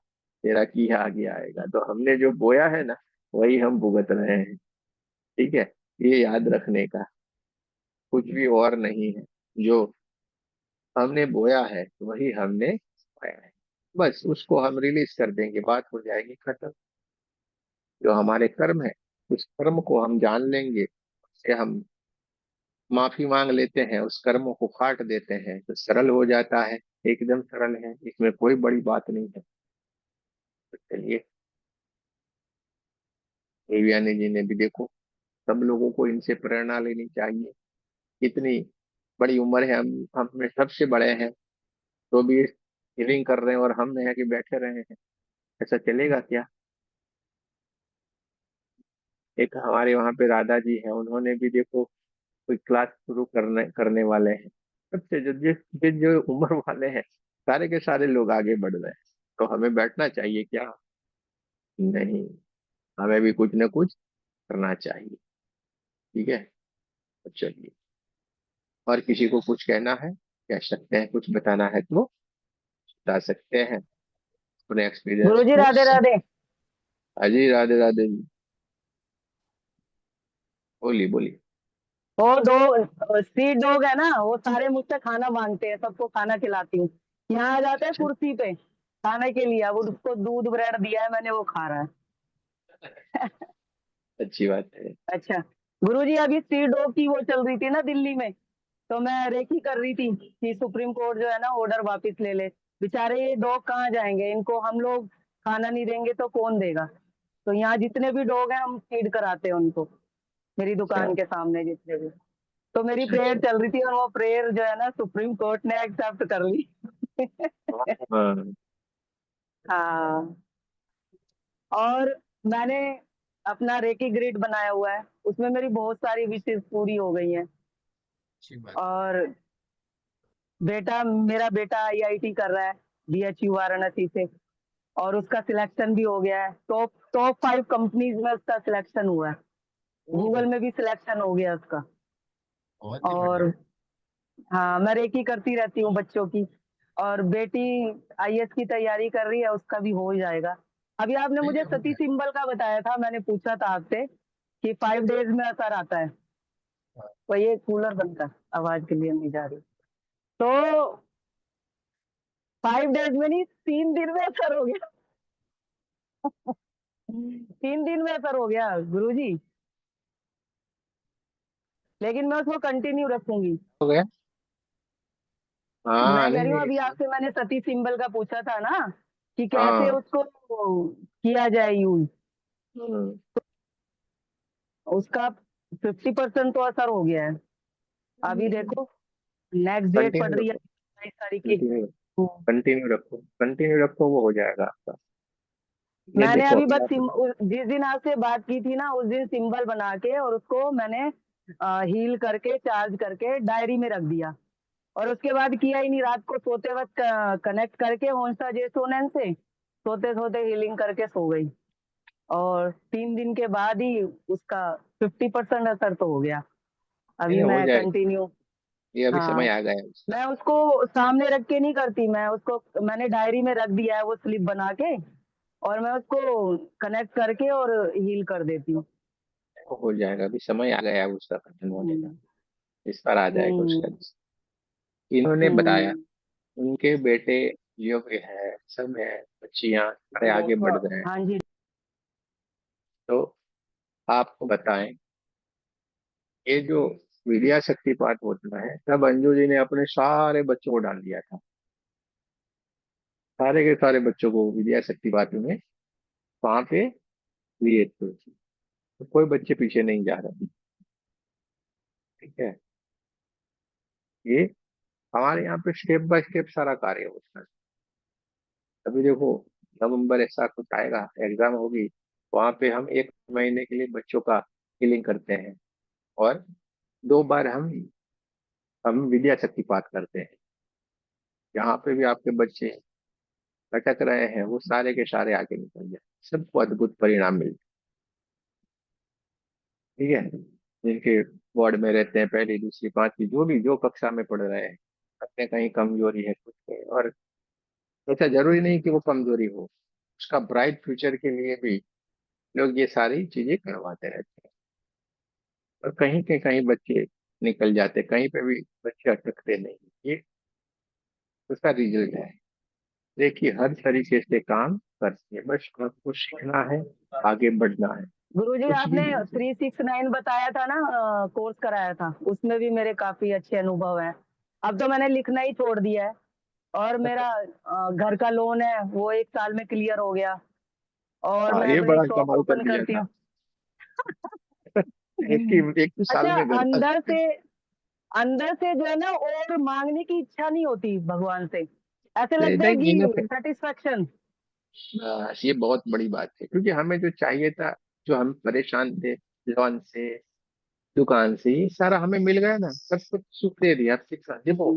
तेरा किया आगे आएगा। तो हमने जो बोया है ना वही हम भुगत रहे हैं। ठीक है, ये याद रखने का, कुछ भी और नहीं है। जो हमने बोया है वही हमने पाया है, बस उसको हम रिलीज कर देंगे, बात हो जाएगी खत्म। जो हमारे कर्म है उस कर्म को हम जान लेंगे, उससे हम माफी मांग लेते हैं, उस कर्म को काट देते हैं, तो सरल हो जाता है। एकदम सरल है, इसमें कोई बड़ी बात नहीं है। तो चलिए, देवयानी जी ने भी देखो, सब लोगों को इनसे प्रेरणा लेनी चाहिए। इतनी बड़ी उम्र है, हम में सबसे बड़े हैं, तो भी हीलिंग कर रहे हैं और हम यहाँ के बैठे रहे हैं। ऐसा चलेगा क्या। एक हमारे वहाँ पे राधा जी हैं, उन्होंने भी देखो कोई क्लास शुरू करने करने वाले हैं। सबसे जो जिस जिस जो उम्र वाले हैं सारे के सारे लोग आगे बढ़ रहे हैं। तो हमें बैठना चाहिए क्या? नहीं, हमें भी कुछ ना कुछ करना चाहिए। ठीक है, तो चलिए, और किसी को कुछ कहना है, कह सकते हैं, कुछ बताना है तो बता सकते हैं अपने एक्सपीरियंस गुरुजी को। राधे राधे। अजी राधे राधे जी, बोलिए बोलिए। वो दो स्ट्रीट डॉग है ना, वो सारे मुझसे खाना मांगते हैं, सबको खाना खिलाती हूँ। यहाँ आ जाते हैं अच्छा, कुर्सी पे खाने के लिए। अब उसको दूध ब्रेड दिया है मैंने, वो खा रहा है। अच्छी बात है। अच्छा गुरुजी, अभी स्ट्रीट डॉग की वो चल रही थी ना दिल्ली में, तो मैं रेकी कर रही थी कि सुप्रीम कोर्ट जो है ना ऑर्डर वापस ले ले। बेचारे ये डॉग कहाँ जाएंगे, इनको हम लोग खाना नहीं देंगे तो कौन देगा। तो यहाँ जितने भी डॉग हैं हम फीड कराते हैं उनको, मेरी अच्छा दुकान के सामने जितने भी। तो मेरी अच्छा प्रेयर अच्छा। चल रही थी और वो प्रेयर जो है ना सुप्रीम कोर्ट ने एक्सेप्ट कर ली। हाँ, हाँ। और मैंने अपना रेकी ग्रिड बनाया हुआ है, उसमें मेरी बहुत सारी विशेष पूरी हो गई हैं। अच्छी बात। और मेरा बेटा आईआईटी कर रहा है, बीएचयू वाराणसी से, और उसका सिलेक्शन भी हो गया है। टॉप टॉप 5 कंपनीज में उसका सिलेक्शन हुआ है। ओह, गूगल में भी सिलेक्शन हो गया उसका। बहुत ही और बढ़िया। हाँ, मैं रेकी करती रहती हूँ बच्चों की। और बेटी आईएएस की तैयारी कर रही है, उसका भी हो जाएगा। अभी आपने नहीं मुझे नहीं, हो सती जाए। सिंबल का बताया था, मैंने पूछा था आपसे कि 5 डेज में असर आता है। हाँ, तो ये कूलर बनता, आवाज के लिए नहीं जा रही। तो 5 डेज में नहीं, 3 दिन में असर हो गया। 3 दिन में असर हो गया गुरुजी। लेकिन मैं उसको कंटिन्यू रखूंगी। हो गया। हाँ, मैं कह नहीं रही हूँ, नहीं। अभी आपसे मैंने सती सिंबल का पूछा था ना कि कैसे हाँ। उसको किया जाए यूज। हम्म, उसका 50% तो असर हो गया है। अभी देखो नेक्स्ट डेट पड़ कंटिन्यू रही है रखो, 22 तारीख की। कंटिन्यू, कंटिन्यू रखो, कंटिन्यू रखो, वो हो जाएगा आपका। ये मैंने देखो अभी अभी बस आप। जिस दिन आपसे बात की थी ना, उस दिन सिंबल बना के और उसको मैंने हील करके चार्ज करके डायरी में रख दिया। और उसके बाद किया ही नहीं, रात को सोते वक्त कनेक्ट करके होंस्टा जे सोनेन से सोते सोते हीलिंग करके सो गई। और 3 दिन के बाद ही उसका 50% असर तो हो गया। नहीं अभी नहीं, हो मैं जाएगा। कंटिन्यू। ये अभी समय हाँ, आ गया है उसका। मैं उसको सामने रख के नहीं करती, मैं उसको मैंने डायरी में रख दिया है वो स्लिप बना के, और मैं उसको कनेक्ट करके और हील कर देती हूँ। वो हो जाएगा, अभी समय आ गया है उसका खत्म होने का। हम्म। इस पर आ जाएगा उसका। हम्म। इन्होंने बताया, हम्म। उनके बेटे योग्य है, सब है, बच्चियां बड़े आगे बढ़ गए हैं। हाँ जी। तो आपको बताएं, ये जो विद्या शक्तिपात होता है, तब अंजू जी ने अपने सारे बच्चों को डाल दिया था। सारे के सारे बच्चों को विद्या शक्तिपात में वहां पे लिए थे। तो कोई बच्चे पीछे नहीं जा रहे। ठीक है, ये हमारे यहाँ पे स्टेप बाय स्टेप सारा कार्य होता है। अभी देखो, नवंबर ऐसा कुछ आएगा, एग्जाम होगी, वहां पे हम 1 महीने के लिए बच्चों का हीलिंग करते हैं। और 2 बार हम विद्या शक्तिपात करते हैं। यहाँ पे भी आपके बच्चे भटक रहे हैं, वो सारे के सारे आगे निकल जाए, सबको अद्भुत परिणाम मिलते हैं। ठीक है, जिनके वार्ड में रहते हैं, पहली दूसरी पांचवी, जो भी जो कक्षा में पढ़ रहे हैं, अपने कहीं कमजोरी है कुछ है, और ऐसा जरूरी नहीं कि वो कमजोरी हो, उसका ब्राइट फ्यूचर के लिए भी लोग ये सारी चीजें करवाते रहते हैं। और कहीं के कहीं बच्चे निकल जाते, कहीं पे भी बच्चे अटकते नहीं। ये उसका रिजल्ट है। देखिए, हर तरीके से काम करती है, बस आपको सीखना है, आगे बढ़ना है। गुरुजी, कुछ भी आपने नहीं। 369 बताया था ना, कोर्स कराया था, उसमें भी मेरे काफी अच्छे अनुभव हैं। अब तो मैंने लिखना ही छोड़ दिया है। और मेरा घर का लोन है, वो 1 साल में क्लियर हो गया। और हाँ, मैं ये अपनी बड़ा शॉप कमाल कर ओपन दिया करती था। हूँ। एक ही साल अच्छा, में घर का। अंदर से जो है ना और मांगने की इच्छा नहीं होती भगवान से। ऐसे नहीं लगता है नहीं, इनफ कि है। सेटिस्फेक्शन। बस ये बहुत बड़ी बात है, क्योंकि हमें जो चाहिए था, जो हम परेशान थे, लोन से, दुकान से, ये सारा हमें मिल गया ना, सब कुछ सुख दे दिया। अब देखो,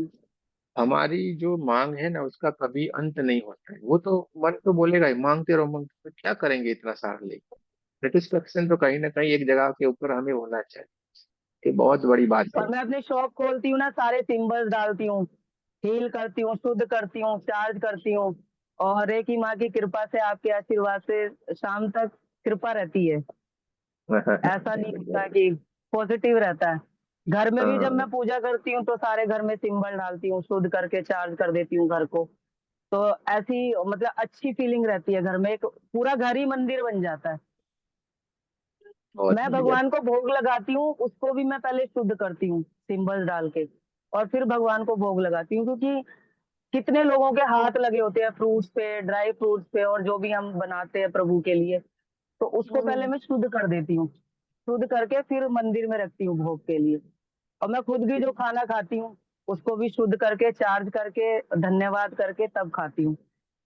हमारी जो मांग है ना उसका कभी अंत नहीं होता है। वो तो मन तो बोलेगा ही मांगते रहो मांगते रहो, क्या करेंगे इतना सारा लेके। सेटिस्फेक्शन तो कहीं ना कहीं एक जगह के ऊपर हमें होना चाहिए। ये बहुत बड़ी बात है। और मैं अपनी शॉप खोलती हूँ ना, सारे सिंबल्स डालती हूँ, हील करती हूँ, शुद्ध करती हूँ, चार्ज करती हूँ। और एक ही माँ की कृपा से, आपके आशीर्वाद से शाम तक कृपा रहती है। ऐसा नहीं बढ़िया। होता कि पॉजिटिव रहता है। घर में भी जब हाँ, मैं पूजा करती हूँ तो सारे घर में सिंबल डालती हूँ, शुद्ध करके चार्ज कर देती हूँ घर को। तो ऐसी मतलब अच्छी फीलिंग रहती है घर में, एक पूरा घर ही मंदिर बन जाता है। बहुत मैं बढ़िया। भगवान को भोग लगाती हूँ, उसको भी मैं पहले शुद्ध करती हूँ सिंबल डाल के, और फिर भगवान को भोग लगाती हूँ। क्योंकि कितने लोगों के हाथ लगे होते हैं फ्रूट्स पे, ड्राई फ्रूट्स पे, और जो भी हम बनाते हैं प्रभु के लिए, तो उसको पहले मैं शुद्ध कर देती हूँ। शुद्ध करके फिर मंदिर में रखती हूँ भोग के लिए। और मैं खुद भी जो खाना खाती हूँ उसको भी शुद्ध करके, चार्ज करके, धन्यवाद करके तब खाती हूँ।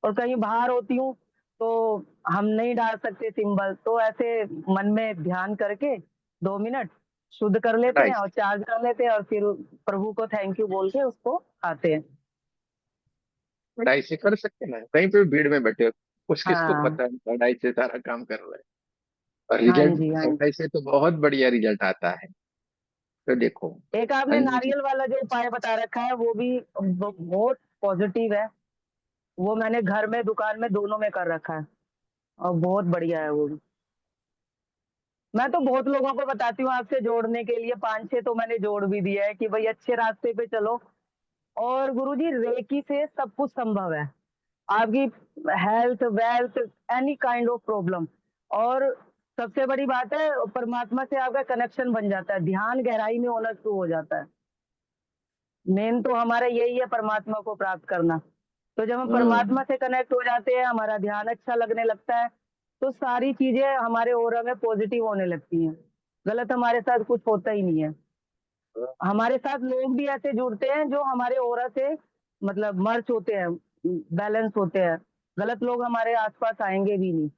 और कहीं बाहर होती हूँ तो हम नहीं डाल सकते सिंबल, तो ऐसे मन में ध्यान करके 2 मिनट शुद्ध कर लेते हैं नाइस। और चार्ज कर लेते हैं, और फिर प्रभु को थैंक यू बोल के उसको खाते हैं। पढ़ाई से कर सकते हैं ना, कहीं पे भी भीड़ में बैठे हो कुछ किसको हाँ, पता है पढ़ाई से सारा काम कर रहा है। और हाँ रिजल्ट जी, हाँ जी। पढ़ाई से तो बहुत बढ़िया रिजल्ट आता है। तो देखो एक आपने अंजू जी। नारियल वाला जो उपाय बता रखा है वो भी बहुत पॉजिटिव है। वो मैंने घर में, दुकान में, दोनों में कर रखा है, और बहुत बढ़िया है वो भी। मैं तो बहुत लोगों को बताती हूँ आपसे जोड़ने के लिए, 5-6 तो मैंने जोड़ भी दिया है कि भाई अच्छे रास्ते पे चलो। और गुरुजी, रेकी से सब कुछ संभव है, आपकी health, wealth, any kind of problem. और सबसे बड़ी बात है, परमात्मा से आपका कनेक्शन बन जाता है, ध्यान गहराई में होना शुरू हो जाता है। मेन तो हमारा यही है, परमात्मा को प्राप्त करना। तो जब हम हम्म। परमात्मा से कनेक्ट हो जाते हैं, हमारा ध्यान अच्छा लगने लगता है, तो सारी चीजें हमारे ओरा में पॉजिटिव होने लगती हैं। गलत हमारे साथ कुछ होता ही नहीं है। हमारे साथ लोग भी ऐसे जुड़ते हैं जो हमारे ओरा से मतलब मर्ज होते हैं, बैलेंस होते हैं। गलत लोग हमारे आसपास आएंगे भी नहीं।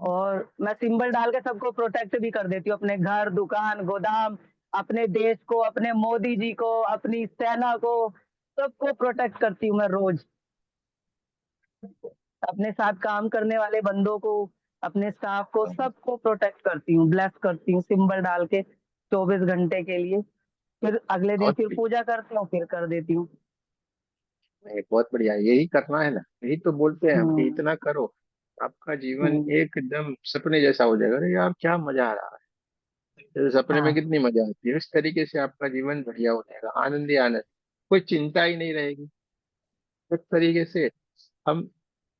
और मैं सिंबल डाल के सबको प्रोटेक्ट भी कर देती हूँ, अपने घर, दुकान, गोदाम, अपने देश को, अपने मोदी जी को, अपनी सेना को, सबको प्रोटेक्ट करती हूँ मैं रोज। अपने साथ काम करने वाले बंदों को, अपने स्टाफ को, सबको प्रोटेक्ट करती हूँ, ब्लेस करती हूँ सिंबल डाल के 24 घंटे के लिए। फिर अगले दिन बहुत फिर बढ़िया। पूजा करती हूँ, फिर कर देती हूँ। नहीं, बहुत बढ़िया, यही करना है ना, यही तो बोलते हैं हम कि हम्म, इतना करो आपका जीवन हम्म, एकदम सपने जैसा हो जाएगा। अरे यार क्या मजा आ रहा है, तो सपने में हाँ, कितनी मजा आती है। इस तरीके से आपका जीवन बढ़िया हो जाएगा, आनंद ही आनंद, कोई चिंता ही नहीं रहेगी। इस तरीके से हम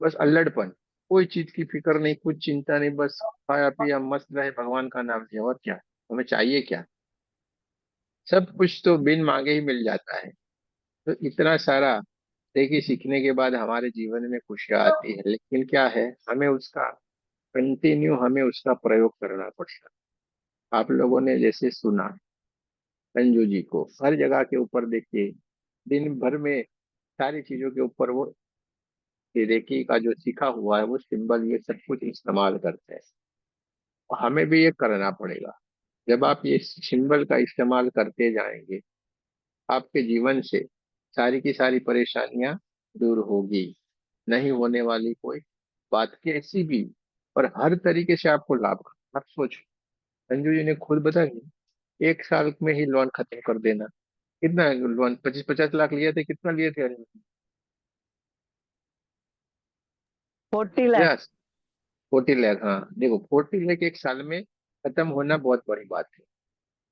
बस अल्लड़पन, कोई चीज की फिक्र नहीं, कुछ चिंता नहीं, बस खाया पिया मस्त रहे, भगवान का नाम लिया, और क्या हमें चाहिए क्या। सब कुछ तो बिन मांगे ही मिल जाता है। तो इतना सारा देखिए सीखने के बाद हमारे जीवन में खुशियाँ आती है, लेकिन क्या है, हमें उसका कंटिन्यू, हमें उसका प्रयोग करना पड़ेगा। आप लोगों ने जैसे सुना अंजू जी को, हर जगह के ऊपर देखिए दिन भर में सारी चीजों के ऊपर वो ये रेकी का जो सीखा हुआ है वो सिंबल ये सब कुछ इस्तेमाल करते हैं। और हमें भी ये करना पड़ेगा। जब आप ये सिंबल का इस्तेमाल करते जाएंगे, आपके जीवन से सारी की सारी परेशानियां दूर होगी। नहीं होने वाली कोई बात कैसी भी, और हर तरीके से आपको लाभ आप सोचो, संजू जी ने खुद बताया 1 साल में ही लोन खत्म कर देना। कितना लोन, 25-50 लाख लिए थे, कितना लिए थे अरे 40 लाख। 40 लाख। हाँ देखो 40 लाख 1 साल में खत्म होना बहुत बड़ी बात है।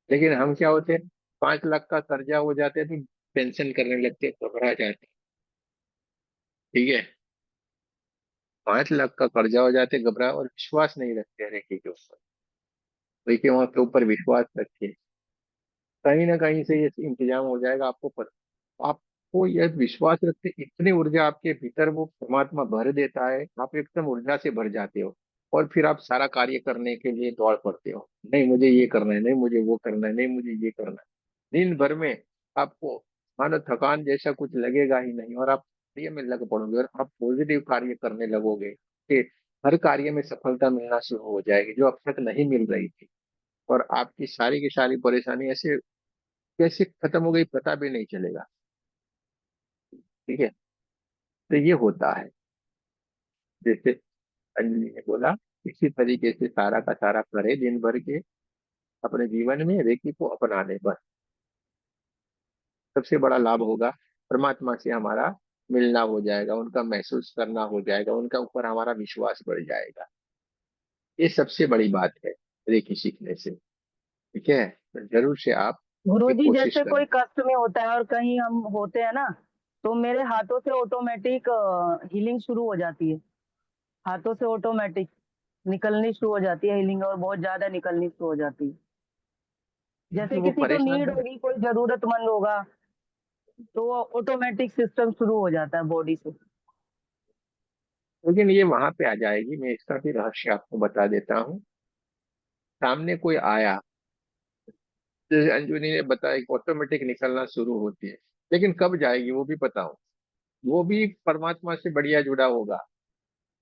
लेकिन हम क्या होते हैं, 5 लाख का कर्जा हो जाते हैं तो टेंशन करने लगते हैं, घबरा जाते हैं। ठीक है, 5 लाख का कर्जा हो जाते, घबरा और विश्वास नहीं रखते रेखी के ऊपर। देखिए वहां के ऊपर विश्वास रखिए, कहीं ना कहीं से ये इंतजाम हो जाएगा, आपको पता। आपको यह विश्वास रखते, इतनी ऊर्जा आपके भीतर वो परमात्मा भर देता है, आप एकदम ऊर्जा से भर जाते हो। और फिर आप सारा कार्य करने के लिए दौड़ पड़ते हो, नहीं मुझे ये करना है, नहीं मुझे वो करना है, नहीं मुझे ये करना है। दिन भर में आपको मानो थकान जैसा कुछ लगेगा ही नहीं, और आप कार्य में लग पड़ोगे और आप पॉजिटिव कार्य करने लगोगे कि हर कार्य में सफलता मिलना शुरू हो जाएगी जो अब तक नहीं मिल रही थी। और आपकी सारी की सारी परेशानी ऐसे कैसे खत्म हो गई पता भी नहीं चलेगा। ठीक है, तो ये होता है। जैसे अंजलि ने बोला, इसी तरीके से सारा का सारा करे दिन भर के, अपने जीवन में रेकी को अपना ले, बस सबसे बड़ा लाभ होगा। परमात्मा से हमारा मिलना हो जाएगा, उनका महसूस करना हो जाएगा, उनका ऊपर हमारा विश्वास बढ़ जाएगा। ये सबसे बड़ी बात है रेकी सीखने से। ठीक है, तो जरूर से आप ये गुरुजी कोशिश जैसे कोई करें। कष्ट में होता है और कहीं हम होते हैं ना, तो मेरे हाथों से ऑटोमेटिक हीलिंग शुरू हो जाती है। हाथों से ऑटोमेटिक निकलनी शुरू हो जाती है हीलिंग, और बहुत ज्यादा निकलनी शुरू हो जाती है। जैसे वो किसी को परेशान नीड है, होगी, कोई जरूरतमंद होगा, तो ऑटोमेटिक सिस्टम शुरू हो जाता है बॉडी से। लेकिन ये वहां पे आ जाएगी। मैं इसका भी रहस्य आपको बता देता हूँ। सामने कोई आया, जैसे अंजुनी ने बताया कि ऑटोमेटिक निकलना शुरू होती है, लेकिन कब जाएगी वो भी पता हो। वो भी परमात्मा से बढ़िया जुड़ा होगा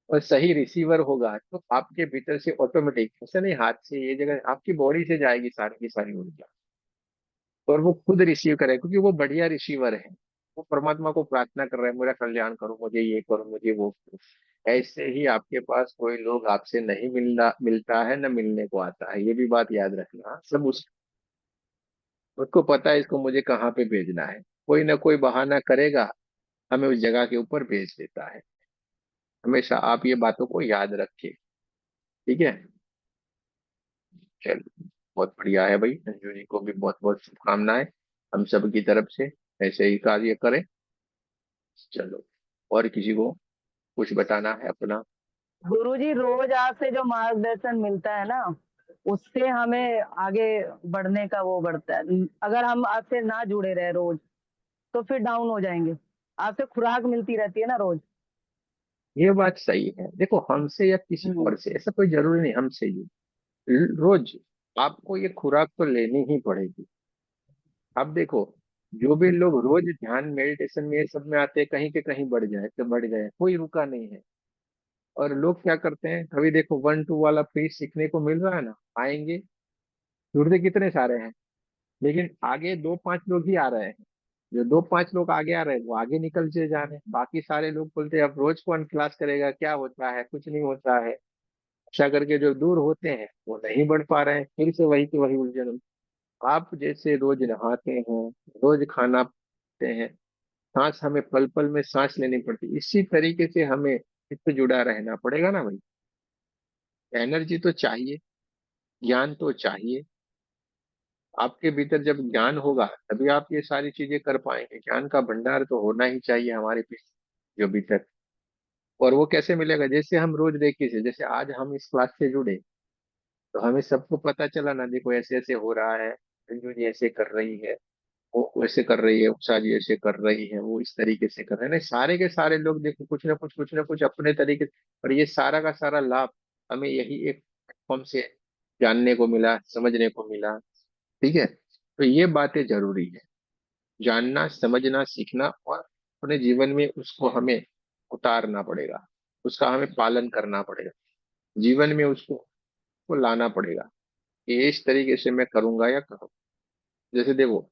और सही रिसीवर होगा, तो आपके भीतर से ऑटोमेटिक, ऐसा नहीं हाथ से, ये जगह आपकी बॉडी से जाएगी सारी की सारी ऊर्जा, और वो खुद रिसीव करे, क्योंकि वो बढ़िया रिसीवर है। वो परमात्मा को प्रार्थना कर रहा है, मेरा कल्याण करो, मुझे ये करो, मुझे वो करो। ऐसे ही आपके पास कोई लोग आपसे नहीं मिलता है, न मिलने को आता है, ये भी बात याद रखना। सब उसको पता है इसको मुझे कहाँ पे भेजना है, कोई ना कोई बहाना करेगा, हमें उस जगह के ऊपर भेज देता है। हमेशा आप ये बातों को याद रखिए। ठीक है, चलिए, बहुत बढ़िया है भाई। अंजू जी को भी बहुत बहुत शुभकामनाएं हम सब की तरफ से, ऐसे ही कार्य करें। चलो, और किसी को कुछ बताना है अपना? गुरुजी रोज आपसे जो मार्गदर्शन मिलता है ना, उससे हमें आगे बढ़ने का वो बढ़ता है। अगर हम आपसे ना जुड़े रहे रोज, तो फिर डाउन हो जाएंगे। आपसे खुराक मिलती रहती है ना रोज। ये बात सही है। देखो, हमसे या किसी और से ऐसा कोई जरूरी नहीं, हमसे ही रोज आपको ये खुराक तो लेनी ही पड़ेगी। अब देखो, जो भी लोग रोज ध्यान मेडिटेशन में ये सब में आते हैं, कहीं के कहीं बढ़ जाए तो बढ़ गए, कोई रुका नहीं है। और लोग क्या करते हैं, कभी देखो 1-2 वाला फ्री सीखने को मिल रहा है ना, आएंगे, जुड़ते कितने सारे हैं, लेकिन आगे 2-5 लोग ही आ रहे हैं। जो 2-5 लोग आगे आ रहे हैं वो आगे निकल से जा रहे हैं, बाकी सारे लोग बोलते हैं अब रोज कौन क्लास करेगा, क्या होता है, कुछ नहीं होता है। ऐसा करके जो दूर होते हैं वो नहीं बढ़ पा रहे हैं, फिर से वही की वही उलझन। आप जैसे रोज नहाते हैं, रोज खाना खाते हैं, सांस हमें पल पल में सांस लेनी पड़ती, इसी तरीके से हमें इससे जुड़ा रहना पड़ेगा ना भाई। एनर्जी तो चाहिए, ज्ञान तो चाहिए। आपके भीतर जब ज्ञान होगा तभी आप ये सारी चीजें कर पाएंगे। ज्ञान का भंडार तो होना ही चाहिए हमारे जो भीतर। और वो कैसे मिलेगा, जैसे हम रोज रेकी से, जैसे आज हम इस क्लास से जुड़े, तो हमें सबको पता चला ना, देखो ऐसे ऐसे हो रहा है, अंजू जी ऐसे कर रही है, वो वैसे कर रही है, उषा जी ऐसे कर रही है, वो इस तरीके से कर रहे हैं ना, सारे के सारे लोग देखो कुछ ना कुछ अपने तरीके से। और ये सारा का सारा लाभ हमें यही एक प्लेटफॉर्म से जानने को मिला, समझने को मिला। ठीक है, तो ये बातें जरूरी है, जानना, समझना, सीखना, और अपने जीवन में उसको हमें उतारना पड़ेगा, उसका हमें पालन करना पड़ेगा, जीवन में उसको को लाना पड़ेगा कि इस तरीके से मैं करूंगा या करूँ। जैसे देखो,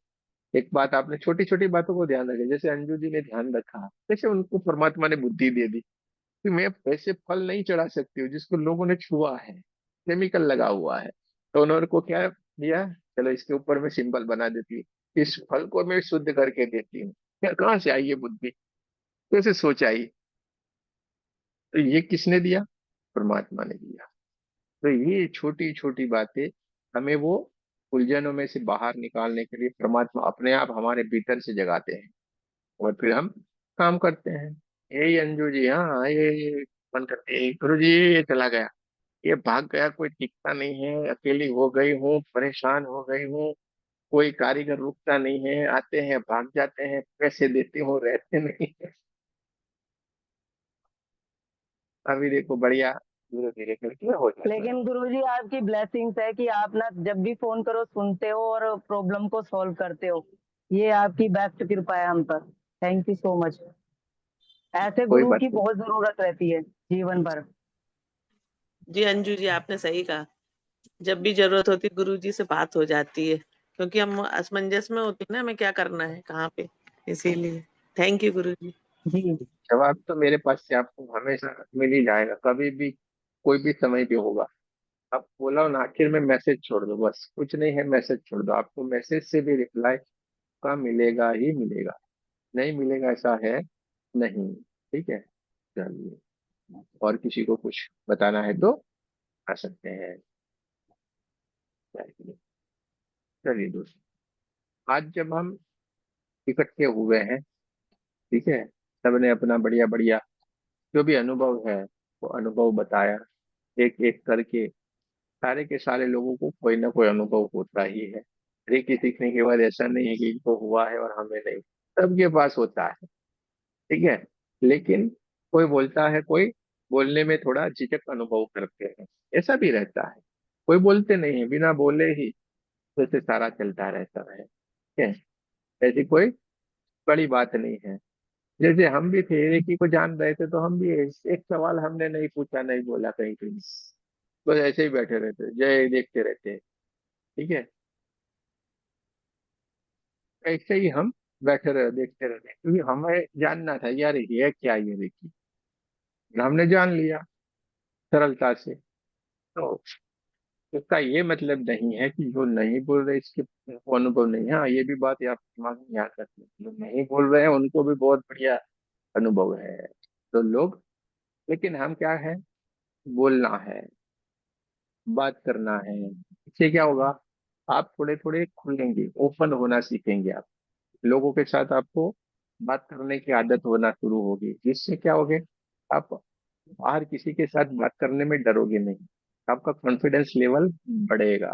एक बात आपने, छोटी छोटी बातों को ध्यान रखे, जैसे अंजू जी ने ध्यान रखा, जैसे उनको परमात्मा ने बुद्धि दे दी कि मैं वैसे फल नहीं चढ़ा सकती हूँ जिसको लोगों ने छुआ है, केमिकल लगा हुआ है, तो उन्होंने को क्या दिया, चलो इसके ऊपर मैं सिंबल बना देती हूँ, इस फल को मैं शुद्ध करके देती हूँ। क्या, कहाँ से आई ये बुद्धि, कैसे सोच आई? तो ये किसने दिया? परमात्मा ने दिया। तो ये छोटी छोटी बातें हमें वो उलझनों में से बाहर निकालने के लिए परमात्मा अपने आप हमारे भीतर से जगाते हैं, और फिर हम काम करते हैं। यही अंजू जी, हाँ ये मन करते हैं, गुरु जी ये चला गया, ये भाग गया, कोई टिकता नहीं है, अकेली हो गई हूँ, परेशान हो गई हूँ, कोई कारीगर रुकता नहीं है, आते हैं भाग जाते हैं, पैसे देते हो रहते नहीं है। अभी देखो बढ़िया, धीरे धीरे करके हो जाता है। लेकिन गुरुजी आपकी ब्लेसिंग्स है कि आप ना जब भी फोन करो सुनते हो और प्रॉब्लम को सॉल्व करते हो। ये आपकी बेस्ट कृपा है हम पर। Thank you so much. ऐसे कोई गुरु बात की नहीं। बहुत जरूरत रहती है जीवन भर। जी अंजू जी, आपने सही कहा। जब भी जरूरत होती गुरु जी से बात हो जाती है, क्योंकि हम असमंजस में होते हैं ना, हमें क्या करना है, कहाँ पे, इसीलिए। थैंक यू गुरु जी। जी। जवाब तो मेरे पास से आपको हमेशा मिल ही जाएगा, कभी भी कोई भी समय पे होगा। आप बोला ना आखिर में मैसेज छोड़ दो, बस कुछ नहीं है, मैसेज छोड़ दो, आपको मैसेज से भी रिप्लाई का मिलेगा ही मिलेगा, नहीं मिलेगा ऐसा है नहीं। ठीक है, चलिए, और किसी को कुछ बताना है तो आ सकते हैं। चलिए दोस्तों, आज जब हम इकट्ठे हुए हैं, ठीक है, सबने अपना बढ़िया बढ़िया जो भी अनुभव है वो अनुभव बताया, एक एक करके सारे के सारे लोगों को कोई ना कोई अनुभव होता ही है। हर एक के सीखने के बाद ऐसा नहीं है कि इनको हुआ है और हमें नहीं, सबके पास होता है। ठीक है, लेकिन कोई बोलता है, कोई बोलने में थोड़ा झिझक अनुभव करते हैं, ऐसा भी रहता है। कोई बोलते नहीं है, बिना बोले ही जैसे सारा चलता रहता है। ठीक है, ऐसी कोई बड़ी बात नहीं है। जैसे हम भी थे, एक ही को जान रहे थे तो हम भी एक सवाल हमने नहीं पूछा, नहीं बोला कहीं कहीं, बस ऐसे ही बैठे रहते, जय देखते रहते। ठीक है, ऐसे ही हम बैठे रहे, देखते रहते, क्योंकि हमें जानना था यार ये क्या, ये देखिए, हमने जान लिया सरलता से। तो इसका ये मतलब नहीं है कि जो नहीं बोल रहे इसके उनको अनुभव नहीं है। हाँ, ये भी बात आप दिमाग में याद रखिए, जो नहीं बोल रहे हैं उनको भी बहुत बढ़िया अनुभव है। तो लोग, लेकिन हम क्या है, बोलना है, बात करना है, इससे क्या होगा, आप थोड़े थोड़े खुलेंगे, ओपन होना सीखेंगे। आप लोगों के साथ आपको बात करने की आदत होना शुरू होगी, जिससे क्या होगे, आप बाहर किसी के साथ बात करने में डरोगे नहीं, आपका कॉन्फिडेंस लेवल बढ़ेगा।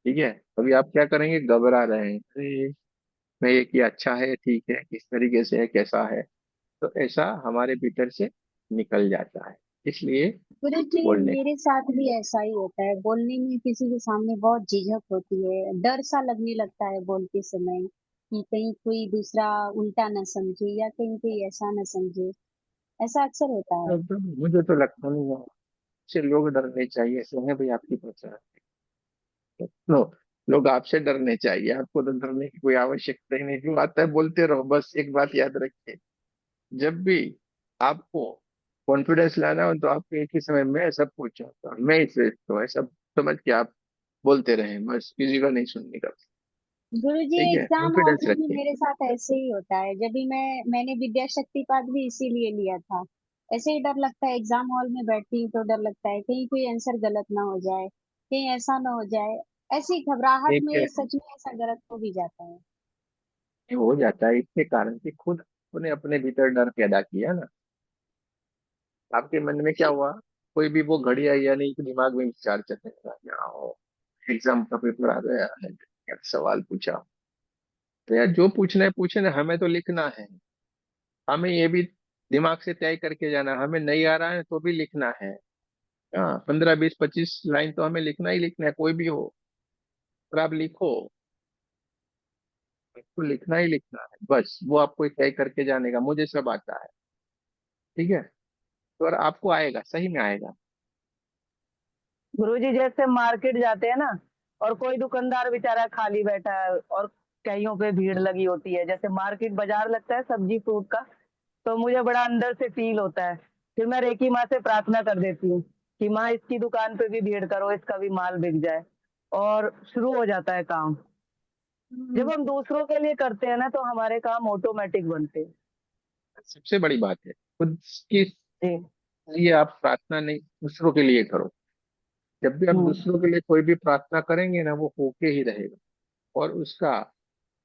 ठीक है, अभी आप क्या करेंगे, घबरा रहे हैं, अरे मैं ये किया, अच्छा है, ठीक है, किस तरीके से है, कैसा है, तो ऐसा हमारे भीतर से निकल जाता है, इसलिए गुरु जी, बोलने। मेरे साथ भी ऐसा ही होता है। बोलने में किसी के सामने बहुत झिझक होती है, डर सा लगने लगता है बोलते समय कि कहीं कोई दूसरा उल्टा न समझे या कहीं कोई ऐसा न समझे। ऐसा अक्सर होता है। तो मुझे तो लगता नहीं है से लोग डरने चाहिए, ऐसे है भाई आपकी पहचान। नो, लोग आपसे डरने चाहिए, आपको तो डरने की कोई आवश्यकता ही नहीं, जो आता है बोलते रहो। बस एक बात याद रखिए, जब भी आपको कॉन्फिडेंस लाना हो तो आपको एक ही समय में ऐसा पूछो, तो मैं ही श्रेष्ठ हूँ ऐसा समझ के आप बोलते रहें, बस किसी का नहीं सुनने का। गुरु जी, ठीक है, एग्जाम हॉल कॉन्फिडेंस में भी रखिए। मेरे साथ ऐसे ही होता है। जब भी मैंने विद्या शक्ति पाठ भी इसीलिए लिया था। ऐसे ही डर लगता है, एग्जाम हॉल में बैठती हूँ तो डर लगता है कहीं कोई आंसर गलत ना हो जाए, कहीं ऐसा ना हो जाए। ऐसी घबराहट एक में सच में ऐसा गलत हो भी जाता है। ये हो जाता है इसके कारण कि खुद अपने अपने भीतर डर पैदा किया ना, आपके मन में क्या हुआ, कोई भी वो घड़ी आई या नहीं, कि दिमाग में विचार चलने लगा, एग्जाम का पेपर आ गया है, क्या सवाल पूछा, तो यार जो पूछना है पूछे ना, हमें तो लिखना है। हमें ये भी दिमाग से तय करके जाना, हमें नहीं आ रहा है तो भी लिखना है। हाँ, 15 20 25 लाइन तो हमें लिखना ही लिखना है, कोई भी हो, और आप लिखो, आपको लिखना ही लिखना है, बस वो आपको तय करके जाने का, मुझे सब आता है। ठीक है, तो और आपको आएगा, सही में आएगा। गुरुजी जैसे मार्केट जाते हैं ना, और कोई दुकानदार बेचारा खाली बैठा है और कईयों पे भीड़ लगी होती है, जैसे मार्केट बाजार लगता है सब्जी फ्रूट का, तो मुझे बड़ा अंदर से फील होता है। फिर मैं रेकी माँ से प्रार्थना कर देती हूँ कि माँ इसकी दुकान पे भी भीड़ करो, इसका भी माल बिक जाए, और शुरू हो जाता है काम। जब हम दूसरों के लिए करते हैं ना तो हमारे काम ऑटोमेटिक बनते हैं। सबसे बड़ी बात है, खुद की जी। लिए आप प्रार्थना नहीं, दूसरों के लिए करो। जब भी आप हम्म। दूसरों के लिए कोई भी प्रार्थना करेंगे ना, वो होके ही रहेगा, और उसका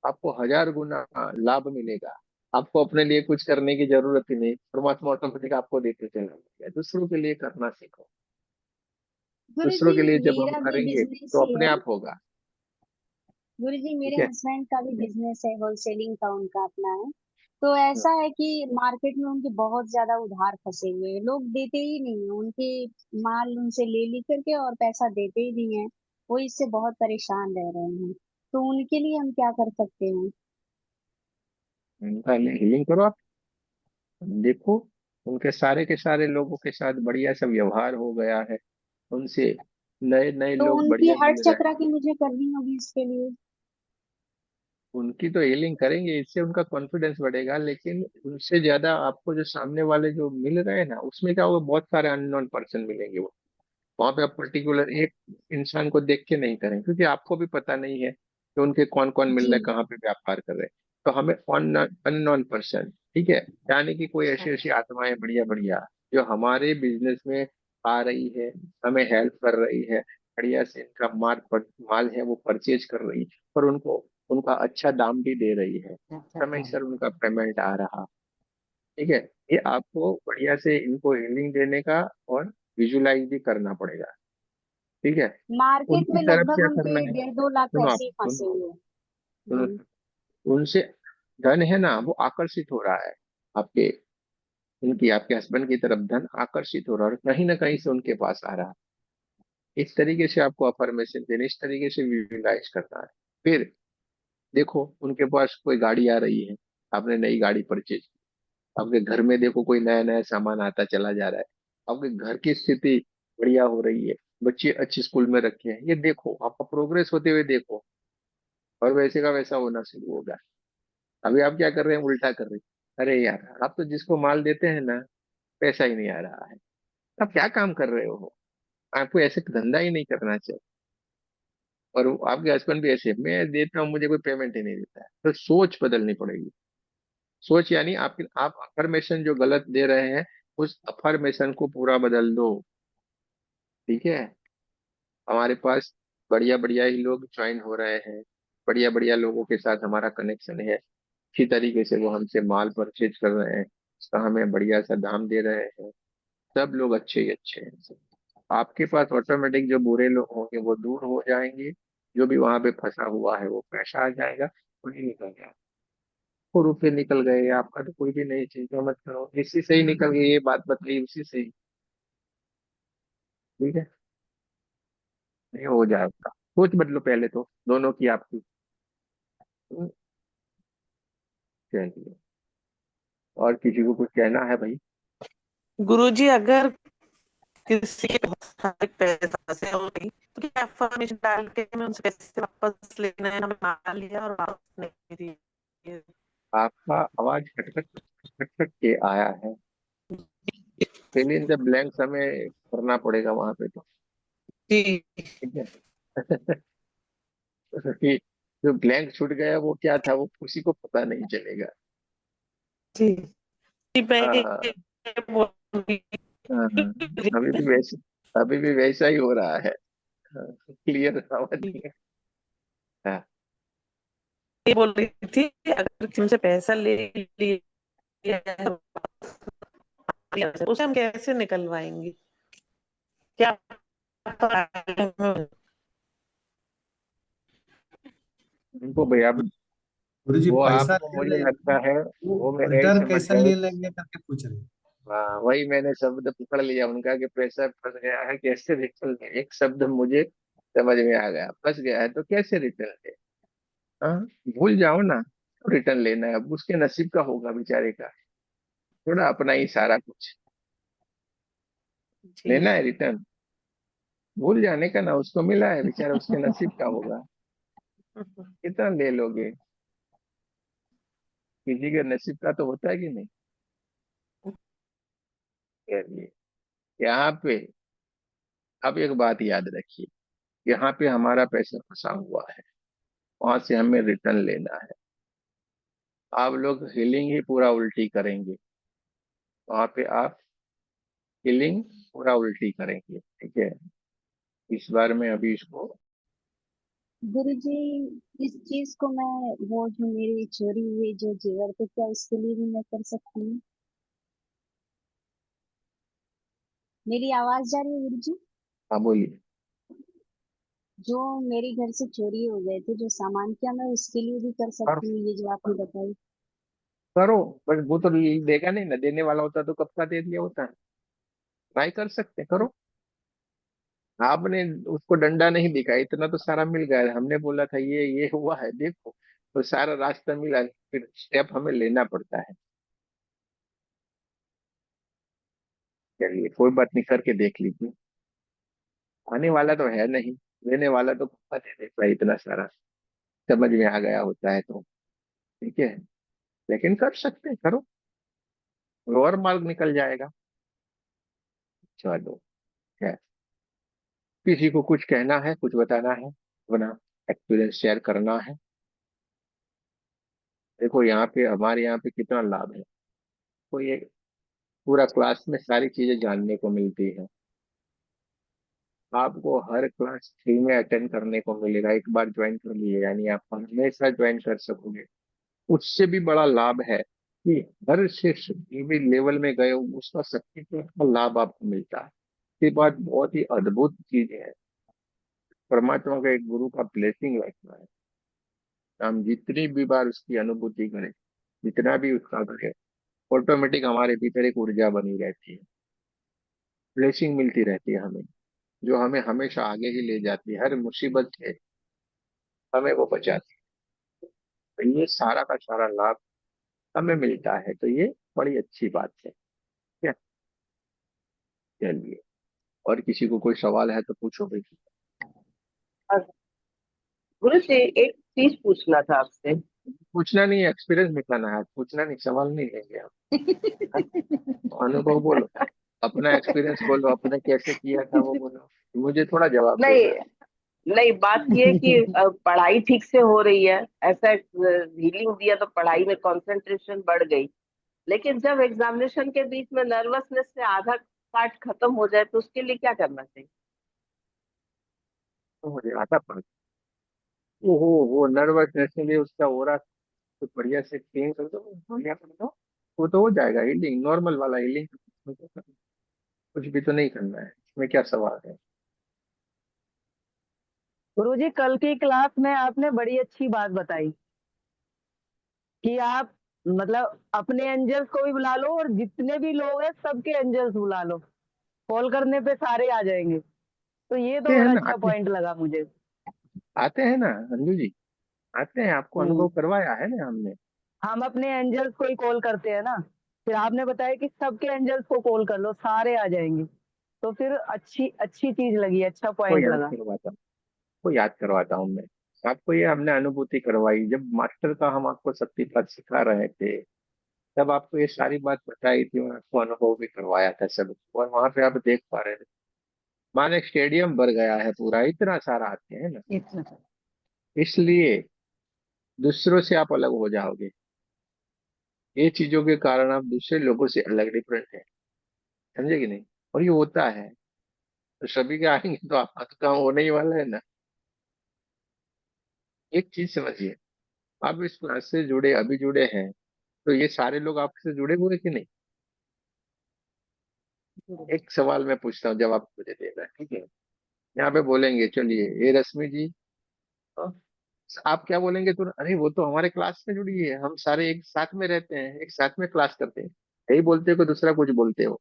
आपको 1000 गुना लाभ मिलेगा। आपको अपने लिए कुछ करने की जरूरत ही नहीं, परमात्मा ऑटोमेटिक आपको देते चला जाएगा। दूसरों के लिए करना सीखो, गुरु दूसरों जी, के लिए जब हम मेरा भी करेंगे बिजनेस तो ही अपने है। आप होगा। गुरु जी, मेरे ठीक है, हस्बैंड का भी बिजनेस है, होलसेलिंग का उनका अपना है। तो ऐसा है कि मार्केट में उनके बहुत ज्यादा उधार फंसे हुए हैं, लोग देते ही नहीं है उनके माल, उनसे ले ली करके और पैसा देते ही नहीं है। वो इससे बहुत परेशान रह रहे हैं। तो उनके लिए हम क्या कर सकते हैं? पहले हीलिंग करो आप, देखो उनके सारे के सारे लोगों के साथ बढ़िया सा व्यवहार हो गया है, उनसे नए नए तो लोग उनकी बढ़िया हट मिल रहे हैं। चक्रा की मुझे करनी होगी इसके लिए। उनकी तो हीलिंग करेंगे, इससे उनका कॉन्फिडेंस बढ़ेगा, लेकिन उनसे ज्यादा आपको जो सामने वाले जो मिल रहे हैं ना, उसमें क्या होगा, बहुत सारे अननोन पर्सन मिलेंगे। वहां पे आप पर्टिकुलर एक इंसान को देख के नहीं करें, क्योंकि आपको भी पता नहीं है कि उनके कौन कौन मिल रहे हैं, जी कहाँ पे व्यापार कर रहे हैं। तो हमें अननोन पर्सन, ठीक है, यानी कि कोई ऐसी ऐसी आत्माएं बढ़िया बढ़िया जो हमारे बिजनेस में आ रही है, हमें हेल्प कर रही है, बढ़िया से इनका माल है वो परचेज कर रही है, और उनको उनका अच्छा दाम भी दे रही है, समय सर उनका पेमेंट आ रहा। ठीक है, ये आपको बढ़िया से इनको हीलिंग देने का और विजुलाइज भी करना पड़ेगा। ठीक है, मार्केट उनकी में तरफ लगभग क्या करना उनके है, 1.5-2 लाख सुनो आप ऐसे ही फंसे सुनो हुए हैं। सुनो, जी उनसे धन है ना वो आकर्षित हो रहा है आपके, उनकी आपके हस्बैंड की तरफ धन आकर्षित हो रहा है, और कहीं ना कहीं से उनके पास आ रहा है। इस तरीके से आपको अफर्मेशन देने, इस तरीके से विजुलाइज करना है। फिर देखो उनके पास कोई गाड़ी आ रही है, आपने नई गाड़ी परचेज, आपके घर में देखो कोई नया नया सामान आता चला जा रहा है, आपके घर की स्थिति बढ़िया हो रही है, बच्चे अच्छे स्कूल में रखे हैं, ये देखो आपका प्रोग्रेस होते हुए देखो, और वैसे का वैसा होना शुरू होगा। अभी आप क्या कर रहे हैं, उल्टा कर रहे हैं, अरे यार आप तो जिसको माल देते हैं ना, पैसा ही नहीं आ रहा है, आप क्या काम कर रहे हो, आपको ऐसे धंधा ही नहीं करना चाहिए। और आपके हस्बैंड भी ऐसे, मैं देता हूँ मुझे कोई पेमेंट ही नहीं देता है, तो सोच बदलनी पड़ेगी। सोच यानी आप अफर्मेशन जो गलत दे रहे हैं, उस अफर्मेशन को पूरा बदल दो। ठीक है, हमारे पास बढ़िया बढ़िया ही लोग ज्वाइन हो रहे हैं, बढ़िया बढ़िया लोगों के साथ हमारा कनेक्शन है, अच्छी तरीके से वो हमसे माल परचेज कर रहे हैं, उसका हमें बढ़िया सा दाम दे रहे हैं, सब लोग अच्छे ही अच्छे हैं। आपके पास ऑटोमेटिक जो बुरे लोग होंगे वो दूर हो जाएंगे, जो भी वहां पे फंसा हुआ है वो पैसा आ जाएगा, वही निकल गया। 100 रुपये निकल गए आपका, तो कोई भी नहीं, चिंता मत करो, इसी से ही निकल गई, ये बात बताइए उसी से ही। ठीक है, ये हो जाएगा, सोच बदलो पहले तो दोनों की, आपकी। चलिए, और किसी को कुछ कहना है भाई? गुरुजी अगर किसी के बहुत सारे पैसे फंसे हो गई, तो क्या अफर्मेशन डाल के हमें उनसे पैसे वापस लेना है, हमें माल लिया और वापस नहीं दिए? आपका आवाज खटखट खटखट के आया है, फिल इन द ब्लैंक्स हमें करना पड़ेगा वहां पे तो। जी ठीक है कि जो ब्लैंक छूट गया वो क्या था, वो किसी को पता नहीं चलेगा। जी जी, मैं हाँ ये हाँ बोल रही हाँ हाँ, अभी भी वैसा ही हो रहा है, क्लियर आवाज नहीं है। हाँ, ये बोल रही थी, अगर तुमसे पैसा ले लिया है उसे हम कैसे निकलवाएंगे? क्या उनको भैया, गुरु जी वो पैसा आपको ले मुझे ले, लगता है वो वो मेरे रिटर्न समझ कैसे गए। ले लेंगे करके पूछ रहे हैं। हाँ, वही मैंने शब्द पकड़ लिया उनका कि पैसा फंस गया है, कैसे रिटर्न दे, एक शब्द मुझे समझ में आ गया, फंस गया है तो कैसे रिटर्न दे। हाँ, भूल जाओ ना, तो रिटर्न लेना है, अब उसके नसीब का होगा बेचारे का, थोड़ा अपना ही सारा कुछ जी लेना है रिटर्न, भूल जाने का ना, उसको मिला है बेचारा, उसके नसीब का होगा, कितना ले लोगे, किसी के नसीब का तो होता है कि नहीं। चलिए, यहाँ पे अब एक बात याद रखिए, यहाँ पे हमारा पैसा फंसा हुआ है, वहां से हमें रिटर्न लेना है। आप लोग हीलिंग ही पूरा उल्टी करेंगे, वहां पे आप हीलिंग पूरा उल्टी करेंगे। ठीक है, इस बार मैं अभी इसको, गुरुजी, इस चीज को मैं, वो जो मेरी चोरी हुई जो जेवर थे, क्या उसके लिए भी मैं कर सकती हूँ? मेरी आवाज जा रही है गुरुजी? हाँ बोलिए। जो मेरे घर से चोरी हो गए थे जो सामान, क्या मैं उसके लिए भी कर और सकती हूँ ये जो आपने बताई? करो, बट वो तो देगा नहीं ना, देने वाला होता तो कब का दे दिया होता है। ट्राई कर सकते हैं, करो। आपने उसको डंडा नहीं दिखा, इतना तो सारा मिल गया, हमने बोला था ये हुआ है देखो, तो सारा रास्ता मिला, फिर स्टेप हमें लेना पड़ता है। चलिए, कोई बात नहीं, करके देख लीजिए, आने वाला तो है नहीं, लेने वाला तो कब का दे देता है इतना सारा। समझ में आ गया होता है तो, ठीक है। लेकिन कर सकते हैं, करो, और मार्ग निकल जाएगा। चलो, है, किसी को कुछ कहना है, कुछ बताना है, अपना एक्सपीरियंस शेयर करना है। देखो यहाँ पे, हमारे यहाँ पे कितना लाभ है। तो ये पूरा क्लास में सारी चीजें जानने को मिलती है। आपको हर क्लास फ्री में अटेंड करने को मिलेगा, एक बार ज्वाइन कर लिए यानी आप हमेशा ज्वाइन कर सकोगे। उससे भी बड़ा लाभ है कि हर शिष्य जो भी लेवल में गए हो, उसका सर्टिफिकेट का लाभ आपको मिलता है। ये बात बहुत ही अद्भुत चीज है। परमात्मा का एक गुरु का ब्लेसिंग रहता है। हम जितनी भी बार उसकी अनुभूति करें, जितना भी उसका करें, ऑटोमेटिक हमारे भीतर एक ऊर्जा बनी रहती है, ब्लेसिंग मिलती रहती है हमें, जो हमें हमेशा आगे ही ले जाती है, हर मुसीबत से हमें वो बचाती है। तो ये सारा का सारा लाभ हमें मिलता है, तो ये बड़ी अच्छी बात है। क्या, चलिए, और किसी को कोई सवाल है तो पूछो भाई। गुरु जी एक चीज पूछना था आपसे। पूछना नहीं, एक्सपीरियंस दिखाना है, पूछना नहीं, सवाल नहीं लेंगे आप। अनुभव बोलो, अपना एक्सपीरियंस बोलो, अपने कैसे किया था वो बोलो, मुझे थोड़ा जवाब नहीं देना है। नहीं, बात ये है कि पढ़ाई ठीक से हो रही है, ऐसा हीलिंग दिया तो पढ़ाई में कंसंट्रेशन बढ़ गई, लेकिन जब एग्जामिनेशन के बीच में नर्वसनेस से आधा पार्ट खत्म हो जाए तो उसके लिए क्या करना चाहिए? तो मुझे आता पड़, ओहो, वो नर्वसनेस के लिए उसका हो रहा, तो बढ़िया से क्लीन कर दो, बढ़िया कर दो, वो तो हो जाएगा हीलिंग, नॉर्मल वाला हीलिंग। कुछ भी तो नहीं करना है, इसमें क्या सवाल है। गुरुजी कल की क्लास में आपने बड़ी अच्छी बात बताई कि आप मतलब अपने एंजल्स को भी बुला लो और जितने भी लोग हैं सबके एंजल्स बुला लो, कॉल करने पे सारे आ जाएंगे। तो ये आते तो हैं बड़ा ना, अच्छा पॉइंट लगा मुझे। आते हैं ना अंजू जी, आते हैं, आपको अनुभव हम्म। करवाया है ना हमने। हम अपने एंजल्स को ही कॉल करते हैं ना, फिर आपने बताया कि सबके एंजल्स को कॉल कर लो, सारे आ जाएंगे। तो फिर अच्छी अच्छी चीज लगी, अच्छा को पॉइंट याद लगा। करवाता को याद करवाता हूँ मैं आपको। ये हमने अनुभूति करवाई जब मास्टर का हम आपको शक्तिपात सिखा रहे थे, तब आपको ये सारी बात बताई थी और आपको अनुभव भी करवाया था सब, और वहां पे आप देख पा रहे थे, माने स्टेडियम भर गया है पूरा, इतना सारा आते हैं ना। इतना इसलिए दूसरों से आप अलग हो जाओगे, ये चीजों के कारण आप दूसरे लोगों से अलग, डिफरेंट है, समझे कि नहीं। और ये होता है, तो सभी के आएंगे तो आपका तो काम होने ही वाला है ना। एक चीज समझिए, आप इस क्लास से जुड़े, अभी जुड़े हैं, तो ये सारे लोग आपसे जुड़े हुए कि नहीं। एक सवाल मैं पूछता हूँ, जवाब मुझे देना है, ठीक है। यहाँ पे बोलेंगे, चलिए, ये रश्मि जी, हाँ, आप क्या बोलेंगे, तो अरे वो तो हमारे क्लास में जुड़ी है, हम सारे एक साथ में रहते हैं, एक साथ में क्लास करते हैं, यही बोलते हो कि दूसरा कुछ बोलते हो,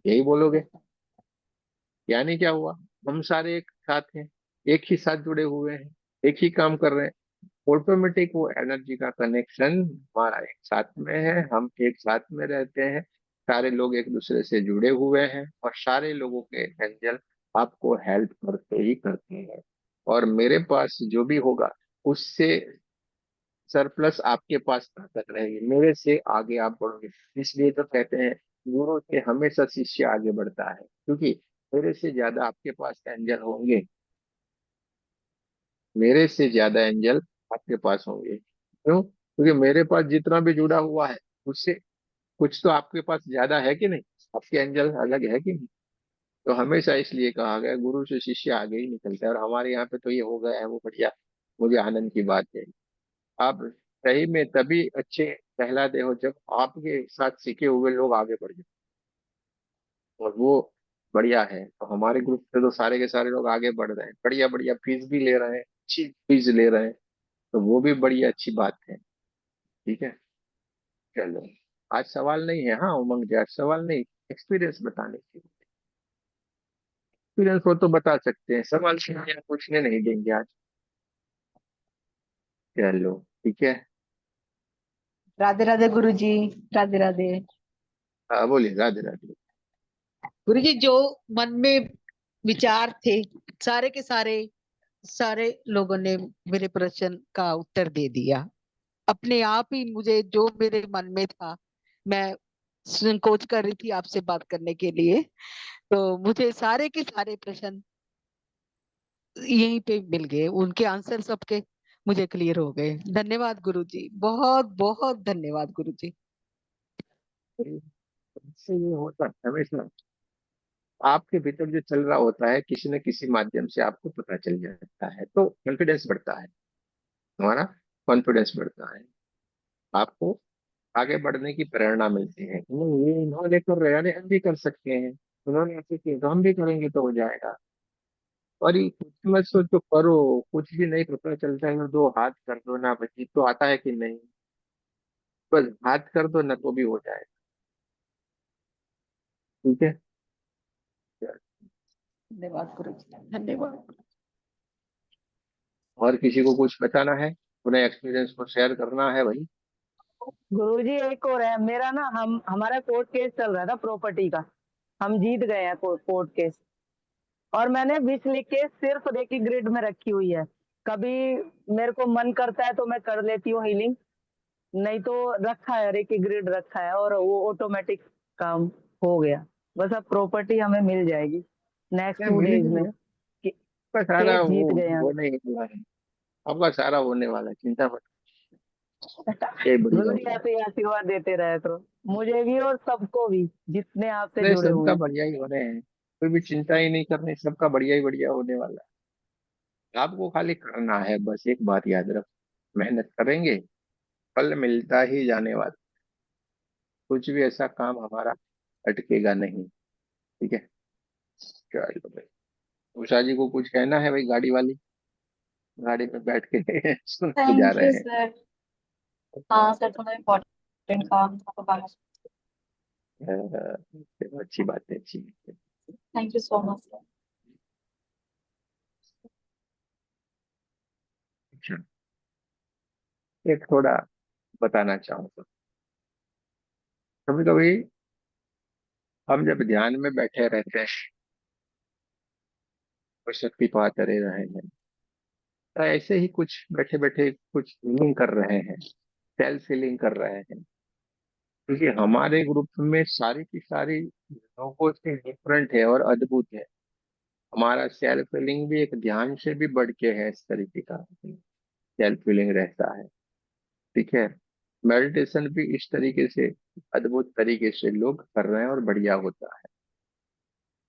यही बोलोगे। यानी क्या हुआ, हम सारे एक साथ हैं, एक ही साथ जुड़े हुए हैं, एक ही काम कर रहे हैं, ऑटोमेटिक वो एनर्जी का कनेक्शन हमारा एक साथ में है, हम एक साथ में रहते हैं, सारे लोग एक दूसरे से जुड़े हुए हैं, और सारे लोगों के एंजल आपको हेल्प करते ही करते हैं। और मेरे पास जो भी होगा उससे सरप्लस आपके पास ताकत रहेगी, मेरे से आगे आप बढ़ोगे। इसलिए तो कहते हैं, गुरु से हमेशा शिष्य आगे बढ़ता है, क्योंकि मेरे से ज्यादा आपके पास एंजल होंगे, मेरे से ज्यादा एंजल आपके पास होंगे। क्यों? क्योंकि मेरे पास जितना भी जुड़ा हुआ है, उससे कुछ तो आपके पास ज्यादा है कि नहीं, आपके एंजल अलग है कि नहीं। तो हमेशा इसलिए कहा गया, गुरु से शिष्य आगे ही निकलता है, और हमारे यहाँ पे तो ये हो गया है, वो बढ़िया, मुझे आनंद की बात है। आप सही में तभी अच्छे कहलाते हो जब आपके साथ सीखे हुए लोग आगे बढ़ जाए, और वो बढ़िया है। तो हमारे ग्रुप से तो सारे के सारे लोग आगे बढ़ रहे हैं, बढ़िया बढ़िया फीस भी ले रहे हैं, अच्छी फीस ले रहे हैं, तो वो भी बड़ी अच्छी बात है, ठीक है। चलो, आज सवाल नहीं है, हाँ उमंग जी, आज सवाल नहीं, एक्सपीरियंस बताने की, एक्सपीरियंस हो तो बता सकते हैं, सवाल से पूछने नहीं देंगे आज। चलो, ठीक है। राधे राधे गुरु जी। राधे राधे। हाँ बोलिए, राधे राधे। गुरु जी जो मन में विचार थे सारे के सारे सारे लोगों ने मेरे प्रश्न का उत्तर दे दिया। अपने आप ही मुझे जो मेरे मन में था, मैं संकोच कर रही थी आपसे बात करने के लिए, तो मुझे सारे के सारे प्रश्न यहीं पे मिल गए, उनके आंसर सबके मुझे क्लियर हो गए। धन्यवाद गुरुजी, बहुत बहुत धन्यवाद गुरुजी। इससे ये होता है हमेशा, आपके भीतर जो चल रहा होता है किसी न किसी माध्यम से आपको पता चल जाता है, तो कॉन्फिडेंस बढ़ता है, हमारा कॉन्फिडेंस बढ़ता है, आपको आगे बढ़ने की प्रेरणा मिलती है कि नहीं, ये इन्होंने कर रहे हैं, अरे हम भी कर सकते हैं, उन्होंने ऐसे किया तो हम भी करेंगे तो हो जाएगा। और ये कुछ मत सोचो, करो, कुछ भी नहीं पता चलता है तो दो हाथ कर दो ना बची, तो आता है कि नहीं, बस हाथ कर दो ना तो भी हो जाएगा। ठीक है। धन्यवाद गुरुजी, धन्यवाद। और किसी को कुछ बताना है, अपने एक्सपीरियंस को शेयर करना है भाई? गुरुजी एक और है मेरा ना, हमारा कोर्ट केस चल रहा था प्रॉपर्टी का, हम जीत गए हैं कोर्ट केस, और मैंने विश लिख के सिर्फ देखी ग्रिड में रखी हुई है। कभी मेरे को मन करता है तो मैं कर लेती हूँ हीलिंग, नहीं तो रखा है, रेकी ग्रिड रखा है और वो ऑटोमेटिक काम हो गया। बस अब प्रॉपर्टी हमें मिल जाएगी नेक्स्ट क्या 2 डेज मिलेगी? में। आपका सारा केस वो जीत गए हैं। होने ही वाला है, आपका सारा होने वाला है, चिंता मत, ये बढ़िया गुरु जी होगा। ऐसे ही आशीर्वाद देते रहे करो, मुझे भी और सबको भी जितने आपसे अरे जुड़े हुए सबका हैं। बढ़िया ही होने हैं, कोई भी चिंता ही नहीं करनी, सबका बढ़िया ही बढ़िया होने वाला है। आपको खाली करना है, बस एक बात याद रखो, मेहनत करेंगे, फल मिलता ही जाने वाला, कुछ भी ऐसा काम हमारा अटकेगा नहीं। ठीक है, चलो भाई। उषा जी को कुछ कहना है भाई? गाड़ी वाली, गाड़ी में बैठ के सुन के जा थैंक रहे यू हैं। सर। हाँ सर, थोड़ा इम्पोर्टेंट काम था तो बाहर। चलो, अच्छी बात है, अच्छी बात है। Thank you so much sir. अच्छा, एक थोड़ा बताना चाहूंगा, कभी कभी हम जब ध्यान में बैठे रहते हैं और शक्ति पाते रहे हैं, तो ऐसे ही कुछ बैठे बैठे कुछ फीलिंग कर रहे हैं, सेल्फ फीलिंग कर रहे हैं, क्योंकि हमारे ग्रुप में सारी की सारी लोगों से डिफरेंट है और अद्भुत है। हमारा सेल्फ फीलिंग भी एक ध्यान से भी बढ़ के है, इस तरीके का सेल्फ फीलिंग रहता है। ठीक है, मेडिटेशन भी इस तरीके से अद्भुत तरीके से लोग कर रहे हैं और बढ़िया होता है।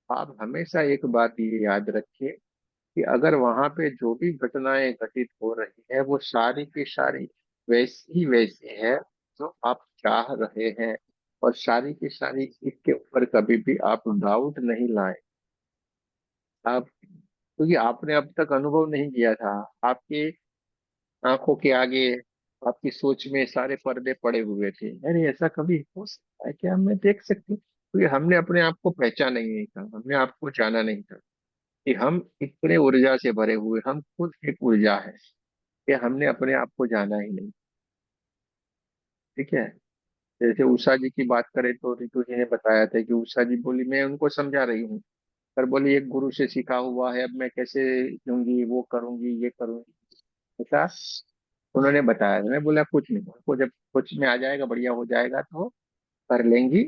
आप हमेशा एक बात ये याद रखिए कि अगर वहां पे जो भी घटनाएं घटित हो रही है वो सारी की सारी वैसी है जो आप चाह रहे हैं, और सारी की सारी इसके ऊपर कभी भी आप डाउट नहीं लाएं। आप, क्योंकि आपने अब तक अनुभव नहीं किया था, आपके आंखों के आगे आपकी सोच में सारे पर्दे पड़े हुए थे, अरे ऐसा कभी हो सकता है क्या, मैं देख सकती हूँ, क्योंकि हमने अपने आप को पहचाना ही नहीं था, हमने आपको जाना नहीं था कि हम इतने ऊर्जा से भरे हुए, हम खुद एक ऊर्जा है, कि हमने अपने आप को जाना ही नहीं। ठीक है, जैसे उषा जी की बात करें तो रितु जी ने बताया था कि उषा जी बोली मैं उनको समझा रही हूँ, पर बोली एक गुरु से सीखा हुआ है, अब मैं कैसे लूंगी, वो करूंगी, ये करूंगी, ऐसा उन्होंने बताया। मैं बोला कुछ नहीं, उनको जब कुछ में आ जाएगा, बढ़िया हो जाएगा तो कर लेंगी,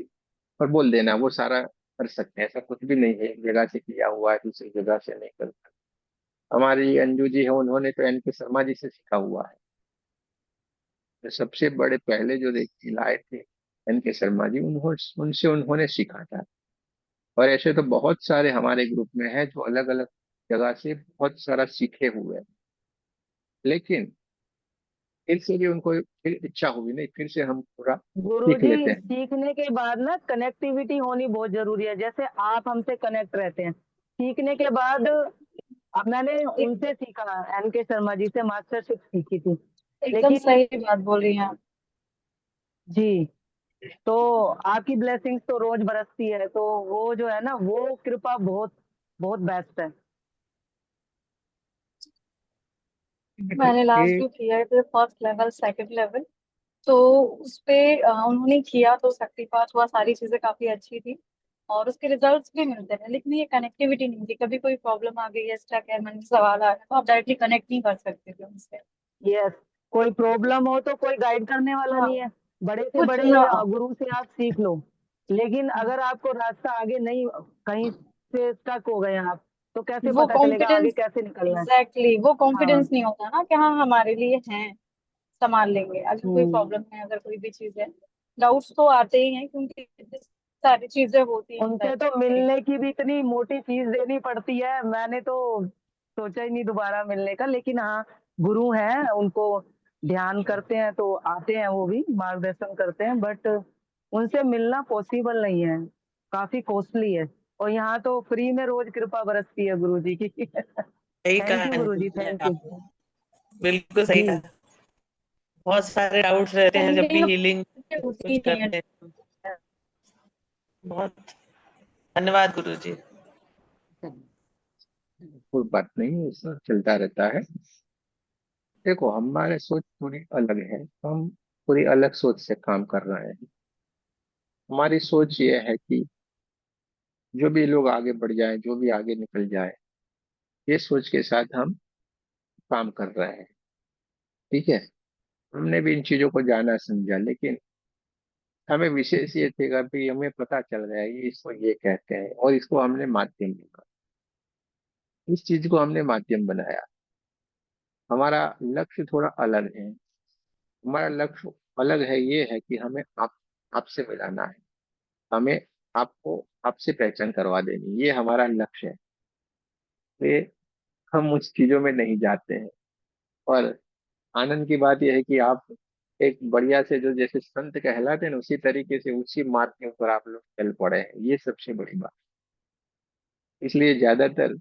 और बोल देना वो सारा कर सकते हैं, ऐसा कुछ भी नहीं है एक जगह से किया हुआ है दूसरी जगह से नहीं कर सकते। हमारी अंजू जी है, उन्होंने तो एन के शर्मा जी से सीखा हुआ है, तो सबसे बड़े पहले जो व्यक्ति लाए थे एन के शर्मा जी, उन्होंने उनसे उन्होंने सीखा था। और ऐसे तो बहुत सारे हमारे ग्रुप में है जो अलग अलग जगह से बहुत सारा सीखे हुए हैं, लेकिन फिर से भी उनको फिर इच्छा हुई नहीं, फिर से हम पूरा सीख गुरुजी लेते हैं। सीखने के बाद ना कनेक्टिविटी होनी बहुत जरूरी है, जैसे आप हमसे कनेक्ट रहते हैं, सीखने के बाद अब मैंने उनसे सीखा, एन के शर्मा जी से मास्टरशिप सीखी थी, एकदम लेकिन सही बात बोल रही हैं आप। जी, तो आपकी ब्लेसिंग्स तो रोज बरसती है, तो वो जो है ना वो कृपा बहुत बहुत बेस्ट है। देखो मैंने लास्ट ये जो किया थे फर्स्ट लेवल सेकंड लेवल, तो उस पे उन्होंने किया तो शक्तिपात हुआ, सारी चीजें काफी अच्छी थी। और उसके रिजल्ट्स भी मिलते रहे, लेकिन ये कनेक्टिविटी नहीं थी। कभी कोई प्रॉब्लम आ गई, एक्स्ट्रा क्या मन में सवाल आ गया, तो आप डायरेक्टली कनेक्ट नहीं कर सकते थे उनसे। यस, कोई प्रॉब्लम हो तो कोई गाइड करने वाला हाँ, नहीं है। बड़े से कुछ बड़े हाँ। गुरु से आप सीख लो, लेकिन अगर आपको रास्ता आगे नहीं, कहीं से स्टक हो गए आप, तो कैसे वो पता चलेगा आगे कॉन्फिडेंस, कैसे निकलना है। एग्जैक्टली वो हाँ। कॉन्फिडेंस नहीं होता ना कि हाँ हमारे लिए हैं, संभाल लेंगे। अगर कोई हम्म। प्रॉब्लम है, अगर कोई भी चीज है, डाउट्स तो आते ही हैं, क्योंकि इतनी सारी चीजें होती हैं उनसे तो मिलने की भी इतनी मोटी फीस देनी पड़ती है, मैंने तो सोचा ही नहीं दोबारा मिलने का। लेकिन हाँ, गुरु हैं, उनको ध्यान करते हैं तो आते हैं, वो भी मार्गदर्शन करते हैं, बट उनसे मिलना पॉसिबल नहीं है, काफी कॉस्टली है। और यहाँ तो फ्री में रोज कृपा बरसती है गुरु जी की। सही थैंक यू कहा गुरु जी, थैंक यू। आपने, बिल्कुल सही जी। कहा। बहुत सारे डाउट्स रहते हैं जब भी पेंडिंग हीलिंग होती कुछ नहीं है। करते हैं। बहुत धन्यवाद गुरु जी। कोई बात नहीं, ऐसा चलता रहता है। देखो, हमारे सोच थोड़ी अलग है, हम पूरी अलग सोच से काम कर रहे हैं। हमारी सोच ये है कि जो भी लोग आगे बढ़ जाए, जो भी आगे निकल जाए, ये सोच के साथ हम काम कर रहे हैं। ठीक है, हमने भी इन चीजों को जाना समझा, लेकिन हमें विशेष ये थे कि हमें पता चल गया ये इसको ये कहते हैं, और इसको हमने माध्यम बनाया। इस चीज को हमने माध्यम बनाया। हमारा लक्ष्य थोड़ा अलग है। हमारा लक्ष्य अलग है, ये है कि हमें आपसे मिलाना है। हमें आपको आपसे पहचान करवा देनी, ये हमारा लक्ष्य है। ये हम उस चीजों में नहीं जाते हैं। और आनंद की बात यह है कि आप एक बढ़िया से, जो जैसे संत कहलाते हैं ना, उसी तरीके से उसी मार्ग के ऊपर आप लोग चल पड़े हैं, ये सबसे बड़ी बात। इसलिए ज्यादातर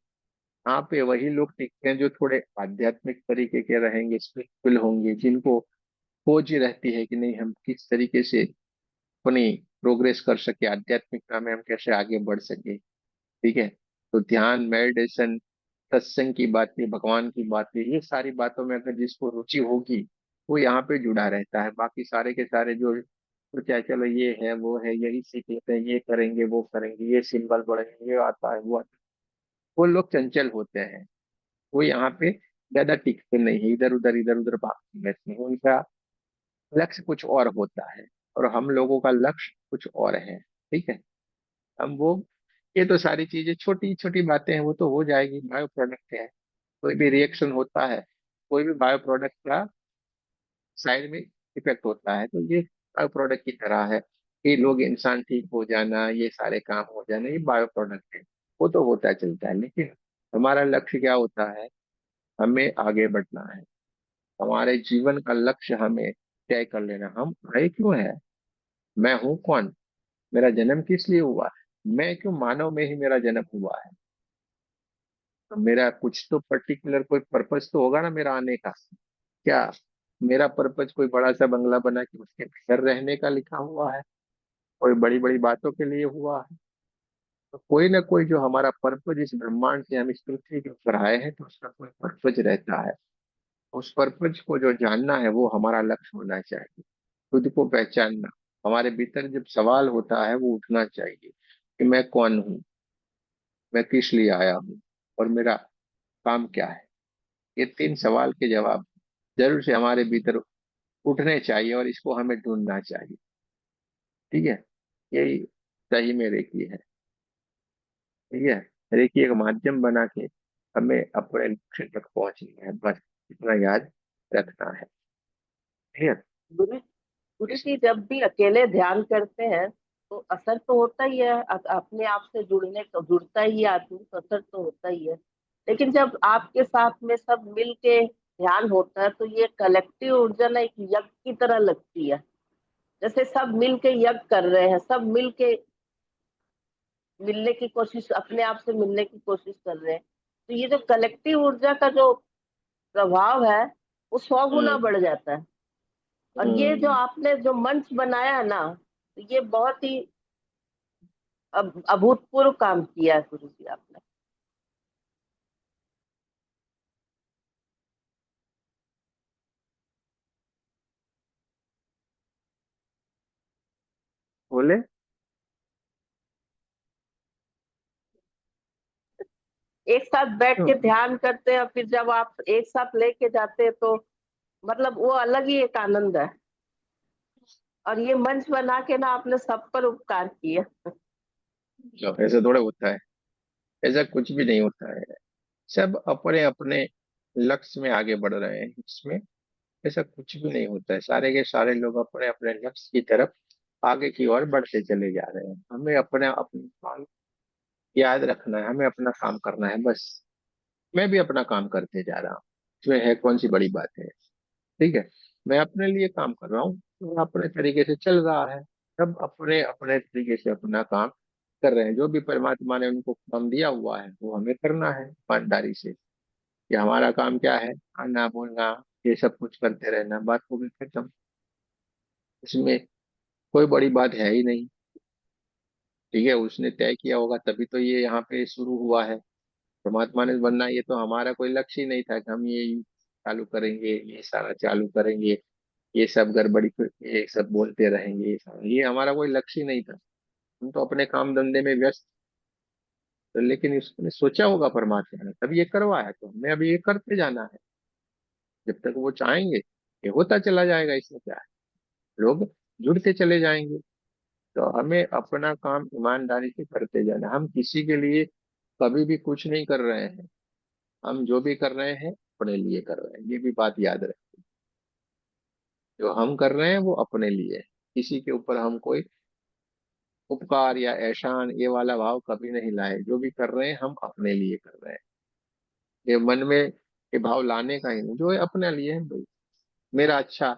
यहाँ पे वही लोग टिकते हैं जो थोड़े आध्यात्मिक तरीके के रहेंगे, स्पिरिचुअल होंगे, जिनको खोज रहती है कि नहीं, हम किस तरीके से अपनी प्रोग्रेस कर सके, आध्यात्मिकता में हम कैसे आगे बढ़ सके। ठीक है, तो ध्यान, मेडिटेशन, सत्संग की बातें, भगवान की बातें, ये सारी बातों में अगर जिसको रुचि होगी, वो यहाँ पे जुड़ा रहता है। बाकी सारे के सारे जो तो चाहे चलो ये है वो है, यही सीख लेते हैं, ये करेंगे वो करेंगे, ये सिंबल पढ़ेंगे, ये आता है वो आता है, वो लोग चंचल होते हैं। वो यहाँ पे ज्यादा टिकते नहीं है, इधर उधर भागते रहते हैं। उनका लक्ष्य कुछ और होता है, और हम लोगों का लक्ष्य कुछ और है। ठीक है, हम वो, ये तो सारी चीजें छोटी छोटी बातें हैं, वो तो हो जाएगी। बायो प्रोडक्ट है, कोई भी रिएक्शन होता है, कोई भी बायो प्रोडक्ट का साइड में इफेक्ट होता है, तो ये बायो प्रोडक्ट की तरह है कि लोग, इंसान ठीक हो जाना, ये सारे काम हो जाना, ये बायो प्रोडक्ट है, वो तो होता चलता है। लेकिन हमारा लक्ष्य क्या होता है? हमें आगे बढ़ना है। हमारे जीवन का लक्ष्य हमें तय कर लेना, हम आए क्यों है, मैं हूं कौन, मेरा जन्म किस लिए हुआ है, मैं क्यों मानव में ही मेरा जन्म हुआ है। तो मेरा कुछ तो पर्टिकुलर कोई पर्पस तो होगा ना मेरा आने का। क्या मेरा पर्पस कोई बड़ा सा बंगला बना के उसके भीतर रहने का लिखा हुआ है, कोई बड़ी बड़ी बातों के लिए हुआ है? तो कोई ना कोई जो हमारा पर्पज इस ब्रह्मांड से, हम इस पृथ्वी के ऊपर आए हैं, तो उसका कोई पर्पज रहता है। उस पर्पज को जो जानना है, वो हमारा लक्ष्य होना चाहिए। खुद को पहचानना, हमारे भीतर जब सवाल होता है, वो उठना चाहिए कि मैं कौन हूँ, मैं किस लिए आया हूँ, और मेरा काम क्या है। ये तीन सवाल के जवाब जरूर से हमारे भीतर उठने चाहिए, और इसको हमें ढूंढना चाहिए। ठीक है, यही सही में रेकी है। ठीक है, रेकी एक माध्यम बना के हमें अपने लक्ष्य तक पहुंचना है, बस इतना याद रखना है। ठीक है। गुरु गुरु जी, जब भी अकेले ध्यान करते हैं तो असर तो होता ही है, अपने आप से जुड़ता ही है आदमी, तो असर तो होता ही है। लेकिन जब आपके साथ में सब मिल के ध्यान होता है, तो ये कलेक्टिव ऊर्जा ना एक यज्ञ की तरह लगती है। जैसे सब मिल के यज्ञ कर रहे हैं, सब मिल के मिलने की कोशिश, अपने आप से मिलने की कोशिश कर रहे हैं, तो ये जो कलेक्टिव ऊर्जा का जो प्रभाव है, वो 100 गुना हम्म। बढ़ जाता है। और ये जो हम्म। आपने जो मंच बनाया है ना, तो ये बहुत ही अभूतपूर्व काम किया है गुरु जी आपने। बोले। एक साथ बैठ के ध्यान करते हैं, फिर जब आप एक साथ लेके जाते हैं तो मतलब वो अलग ही एक आनंद है। और ये मंच बना के ना आपने सब पर उपकार किया। ऐसा थोड़ा होता है, ऐसा कुछ भी नहीं होता है। सब अपने अपने लक्ष्य में आगे बढ़ रहे हैं, इसमें ऐसा कुछ भी नहीं होता है। सारे के सारे लोग अपने अपने लक्ष्य की तरफ आगे की ओर बढ़ते चले जा रहे हैं। हमें अपना अपना काम याद रखना है, हमें अपना काम करना है बस। मैं भी अपना काम करते जा रहा हूँ, इसमें है कौन सी बड़ी बात है। ठीक है, मैं अपने लिए काम कर रहा हूँ, तो अपने तरीके से चल रहा है। सब अपने अपने तरीके से अपना काम कर रहे हैं। जो भी परमात्मा ने उनको काम दिया हुआ है वो हमें करना है ईमानदारी से। कि हमारा काम क्या है, आना बोलना ये सब कुछ करते रहना, बात को भी खत्म। इसमें कोई बड़ी बात है ही नहीं। ठीक है, उसने तय किया होगा तभी तो ये यहाँ पे शुरू हुआ है। परमात्मा ने बनना, ये तो हमारा कोई लक्ष्य ही नहीं था कि हम ये चालू करेंगे, ये सारा चालू करेंगे, ये सब गड़बड़ी ये सब बोलते रहेंगे, ये सारा, ये हमारा कोई लक्ष्य ही नहीं था। हम तो अपने काम धंधे में व्यस्त। तो लेकिन उसने सोचा होगा परमात्मा ने, तभी ये करवाया, तो हमें अभी ये करते जाना है। जब तक वो चाहेंगे ये होता चला जाएगा, इसमें क्या है। लोग जुड़ते चले जाएंगे। तो हमें अपना काम ईमानदारी से करते जाना। हम किसी के लिए कभी भी कुछ नहीं कर रहे हैं। हम जो भी कर रहे हैं अपने लिए कर रहे हैं, ये भी बात याद रखें। जो हम कर रहे हैं वो अपने लिए है। किसी के ऊपर हम कोई उपकार या एहसान ये वाला भाव कभी नहीं लाए। जो भी कर रहे हैं हम अपने लिए कर रहे हैं। ये मन में ये भाव लाने का ही नहीं, जो है अपने लिए है भाई। मेरा अच्छा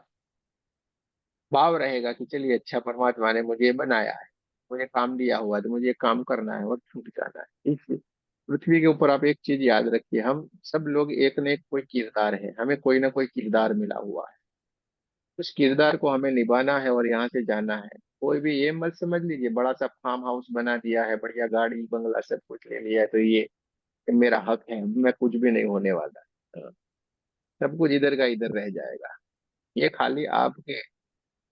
भाव रहेगा कि चलिए अच्छा, परमात्मा ने मुझे बनाया है, मुझे काम दिया हुआ है, तो मुझे काम करना है और छूट जाना है। इस पृथ्वी के ऊपर आप एक चीज याद रखिए, हम सब लोग एक न एक कोई किरदार है, हमें कोई ना कोई किरदार मिला हुआ है। उस किरदार को हमें निभाना है और यहाँ से जाना है। कोई भी ये मत समझ लीजिए बड़ा सा फार्म हाउस बना दिया है, बढ़िया गाड़ी बंगला सब कुछ ले लिया है, तो ये मेरा हक है, मैं कुछ भी नहीं होने वाला। हाँ, सब कुछ इधर का इधर रह जाएगा। ये खाली आपके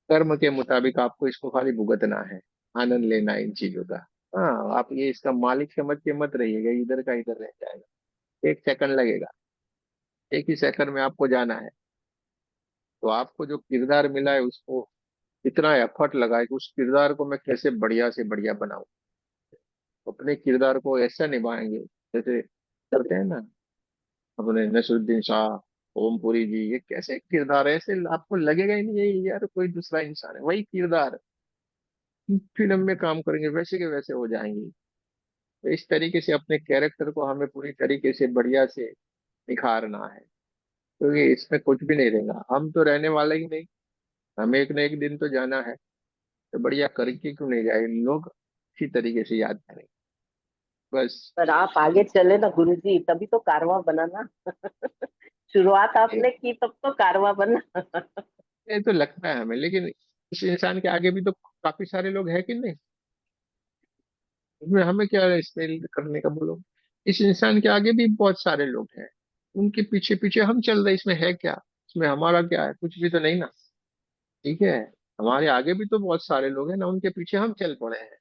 कर्म के मुताबिक आपको इसको खाली भुगतना है, आनंद लेना है इन चीजों का। हाँ, आप ये इसका मालिक समझ के मत रहिएगा, इधर का इधर रह जाएगा। एक सेकंड लगेगा, एक ही सेकंड में आपको जाना है। तो आपको जो किरदार मिला है उसको इतना एफर्ट लगाए कि उस किरदार को मैं कैसे बढ़िया से बढ़िया बनाऊं। अपने किरदार को ऐसा निभाएंगे जैसे करते हैं ना अपने नसरुद्दीन शाह, ओमपुरी जी, ये कैसे किरदार है, ऐसे आपको लगेगा ही नहीं ये यार कोई दूसरा इंसान है, वही किरदार फिल्म में काम करेंगे, वैसे के वैसे हो जाएंगे। तो इस तरीके से अपने कैरेक्टर को हमें पूरी तरीके से बढ़िया से निखारना है, क्योंकि इसमें कुछ भी नहीं रहेगा। हम तो रहने वाले ही नहीं, हमें एक न एक दिन तो जाना है। तो बढ़िया करके क्यों नहीं जाए, लोग इसी तरीके से याद करेंगे बस। पर आप आगे चले ना गुरुजी, तभी तो कारवां बना ना। शुरुआत ये आपने की तब तो कारवां बना। ये तो लगता है हमें, लेकिन इस इंसान के आगे भी तो काफी सारे लोग हैं कि नहीं। इसमें हमें क्या है इसमें करने का, बोलो। इस इंसान के आगे भी बहुत सारे लोग हैं, उनके पीछे पीछे हम चल रहे, इसमें है क्या, इसमें हमारा क्या है, कुछ भी तो नहीं ना। ठीक है, हमारे आगे भी तो बहुत सारे लोग हैं ना, उनके पीछे हम चल पड़े हैं।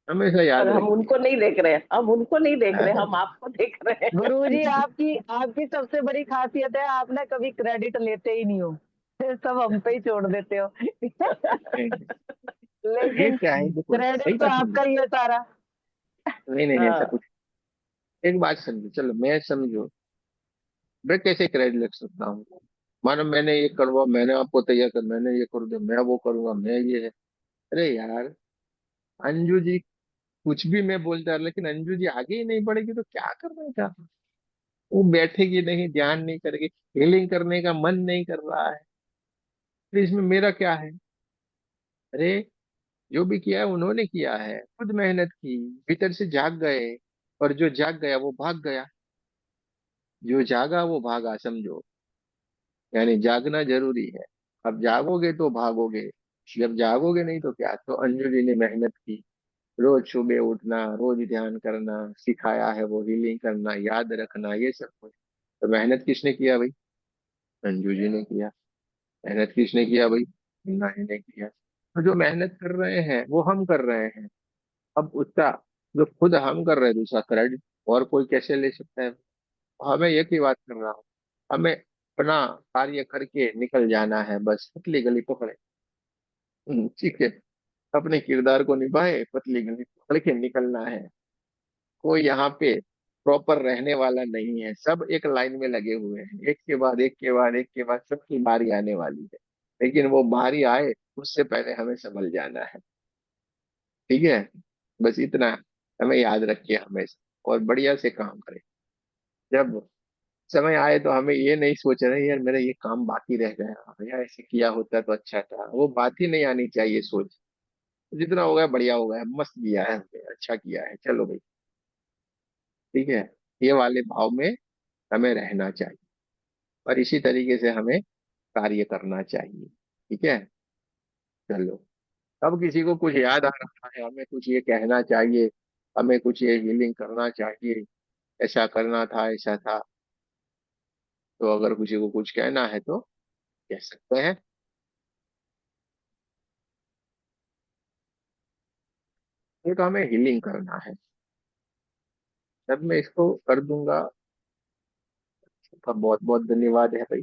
हमेशा पर याद हम रखिए। उनको नहीं देख रहे, हम उनको नहीं देख रहे, हम आपको देख रहे हैं। गुरुजी आपकी आपकी सबसे बड़ी खासियत है, आप ना कभी क्रेडिट लेते ही नहीं हो, सब हम पे ही छोड़ देते हो। ये लेकिन क्या है, देखो क्रेडिट सही तो बात है। आपका ही है सारा। नहीं नहीं नहीं, ऐसा हाँ। कुछ। एक बात समझो, चलो मैं समझो, मैं कैसे क्रेडिट ले सकता हूँ। मानो मैंने ये करवा, मैंने आपको तैयार कर, मैंने ये कर दिया, मैं वो करूंगा, मैं ये है। अरे यार, अंजू जी कुछ भी मैं बोलता है, लेकिन अंजू जी आगे ही नहीं बढ़ेगी तो क्या करना था। वो बैठेगी नहीं, ध्यान नहीं करेगी, हीलिंग करने का मन नहीं कर रहा है, तो इसमें मेरा क्या है। अरे, जो भी किया है उन्होंने किया है, खुद मेहनत की, भीतर से जाग गए, और जो जाग गया वो भाग गया, जो जागा वो भागा, समझो। यानी जागना जरूरी है। अब जागोगे तो भागोगे, जब जागोगे नहीं तो क्या। तो अंजू जी ने मेहनत की, रोज सुबह उठना, रोज ध्यान करना सिखाया है, वो हीलिंग करना, याद रखना, ये सब कुछ। तो मेहनत किसने किया भाई, अंजू जी ने किया। मेहनत किसने किया भाई, मुन्ना जी ने किया। तो जो मेहनत कर रहे हैं वो हम कर रहे हैं। अब उसका जो खुद हम कर रहे हैं दूसरा क्रेडिट और कोई कैसे ले सकता है? हमें एक ही बात करना है, हमें अपना कार्य करके निकल जाना है, बस पतली गली पकड़े। ठीक है, अपने किरदार को निभाए, पतली गली पकड़ के निकलना है। कोई यहाँ पे प्रॉपर रहने वाला नहीं है, सब एक लाइन में लगे हुए हैं, एक के बाद एक के बाद एक के बाद सबकी बारी आने वाली है, लेकिन वो बारी आए उससे पहले हमें संभल जाना है। ठीक है, बस इतना हमें याद रखिए हमेशा, और बढ़िया से काम करें। जब समय आए तो हमें ये नहीं सोचना है यार मेरा ये काम बाकी रह गया, या ऐसे किया होता तो अच्छा था, वो बात ही नहीं आनी चाहिए सोच। जितना हो गया बढ़िया हो गया, मस्त किया है हमने, अच्छा किया है, चलो भाई। ठीक है, ये वाले भाव में हमें रहना चाहिए, और इसी तरीके से हमें कार्य करना चाहिए। ठीक है, चलो। अब किसी को कुछ याद आ रहा है, हमें कुछ ये कहना चाहिए, हमें कुछ ये हीलिंग करना चाहिए, ऐसा करना था, ऐसा था, तो अगर किसी को कुछ कहना है तो कह सकते हैं। ये तो हमें हीलिंग करना है, जब मैं इसको कर दूंगा। आपका बहुत बहुत धन्यवाद है भाई।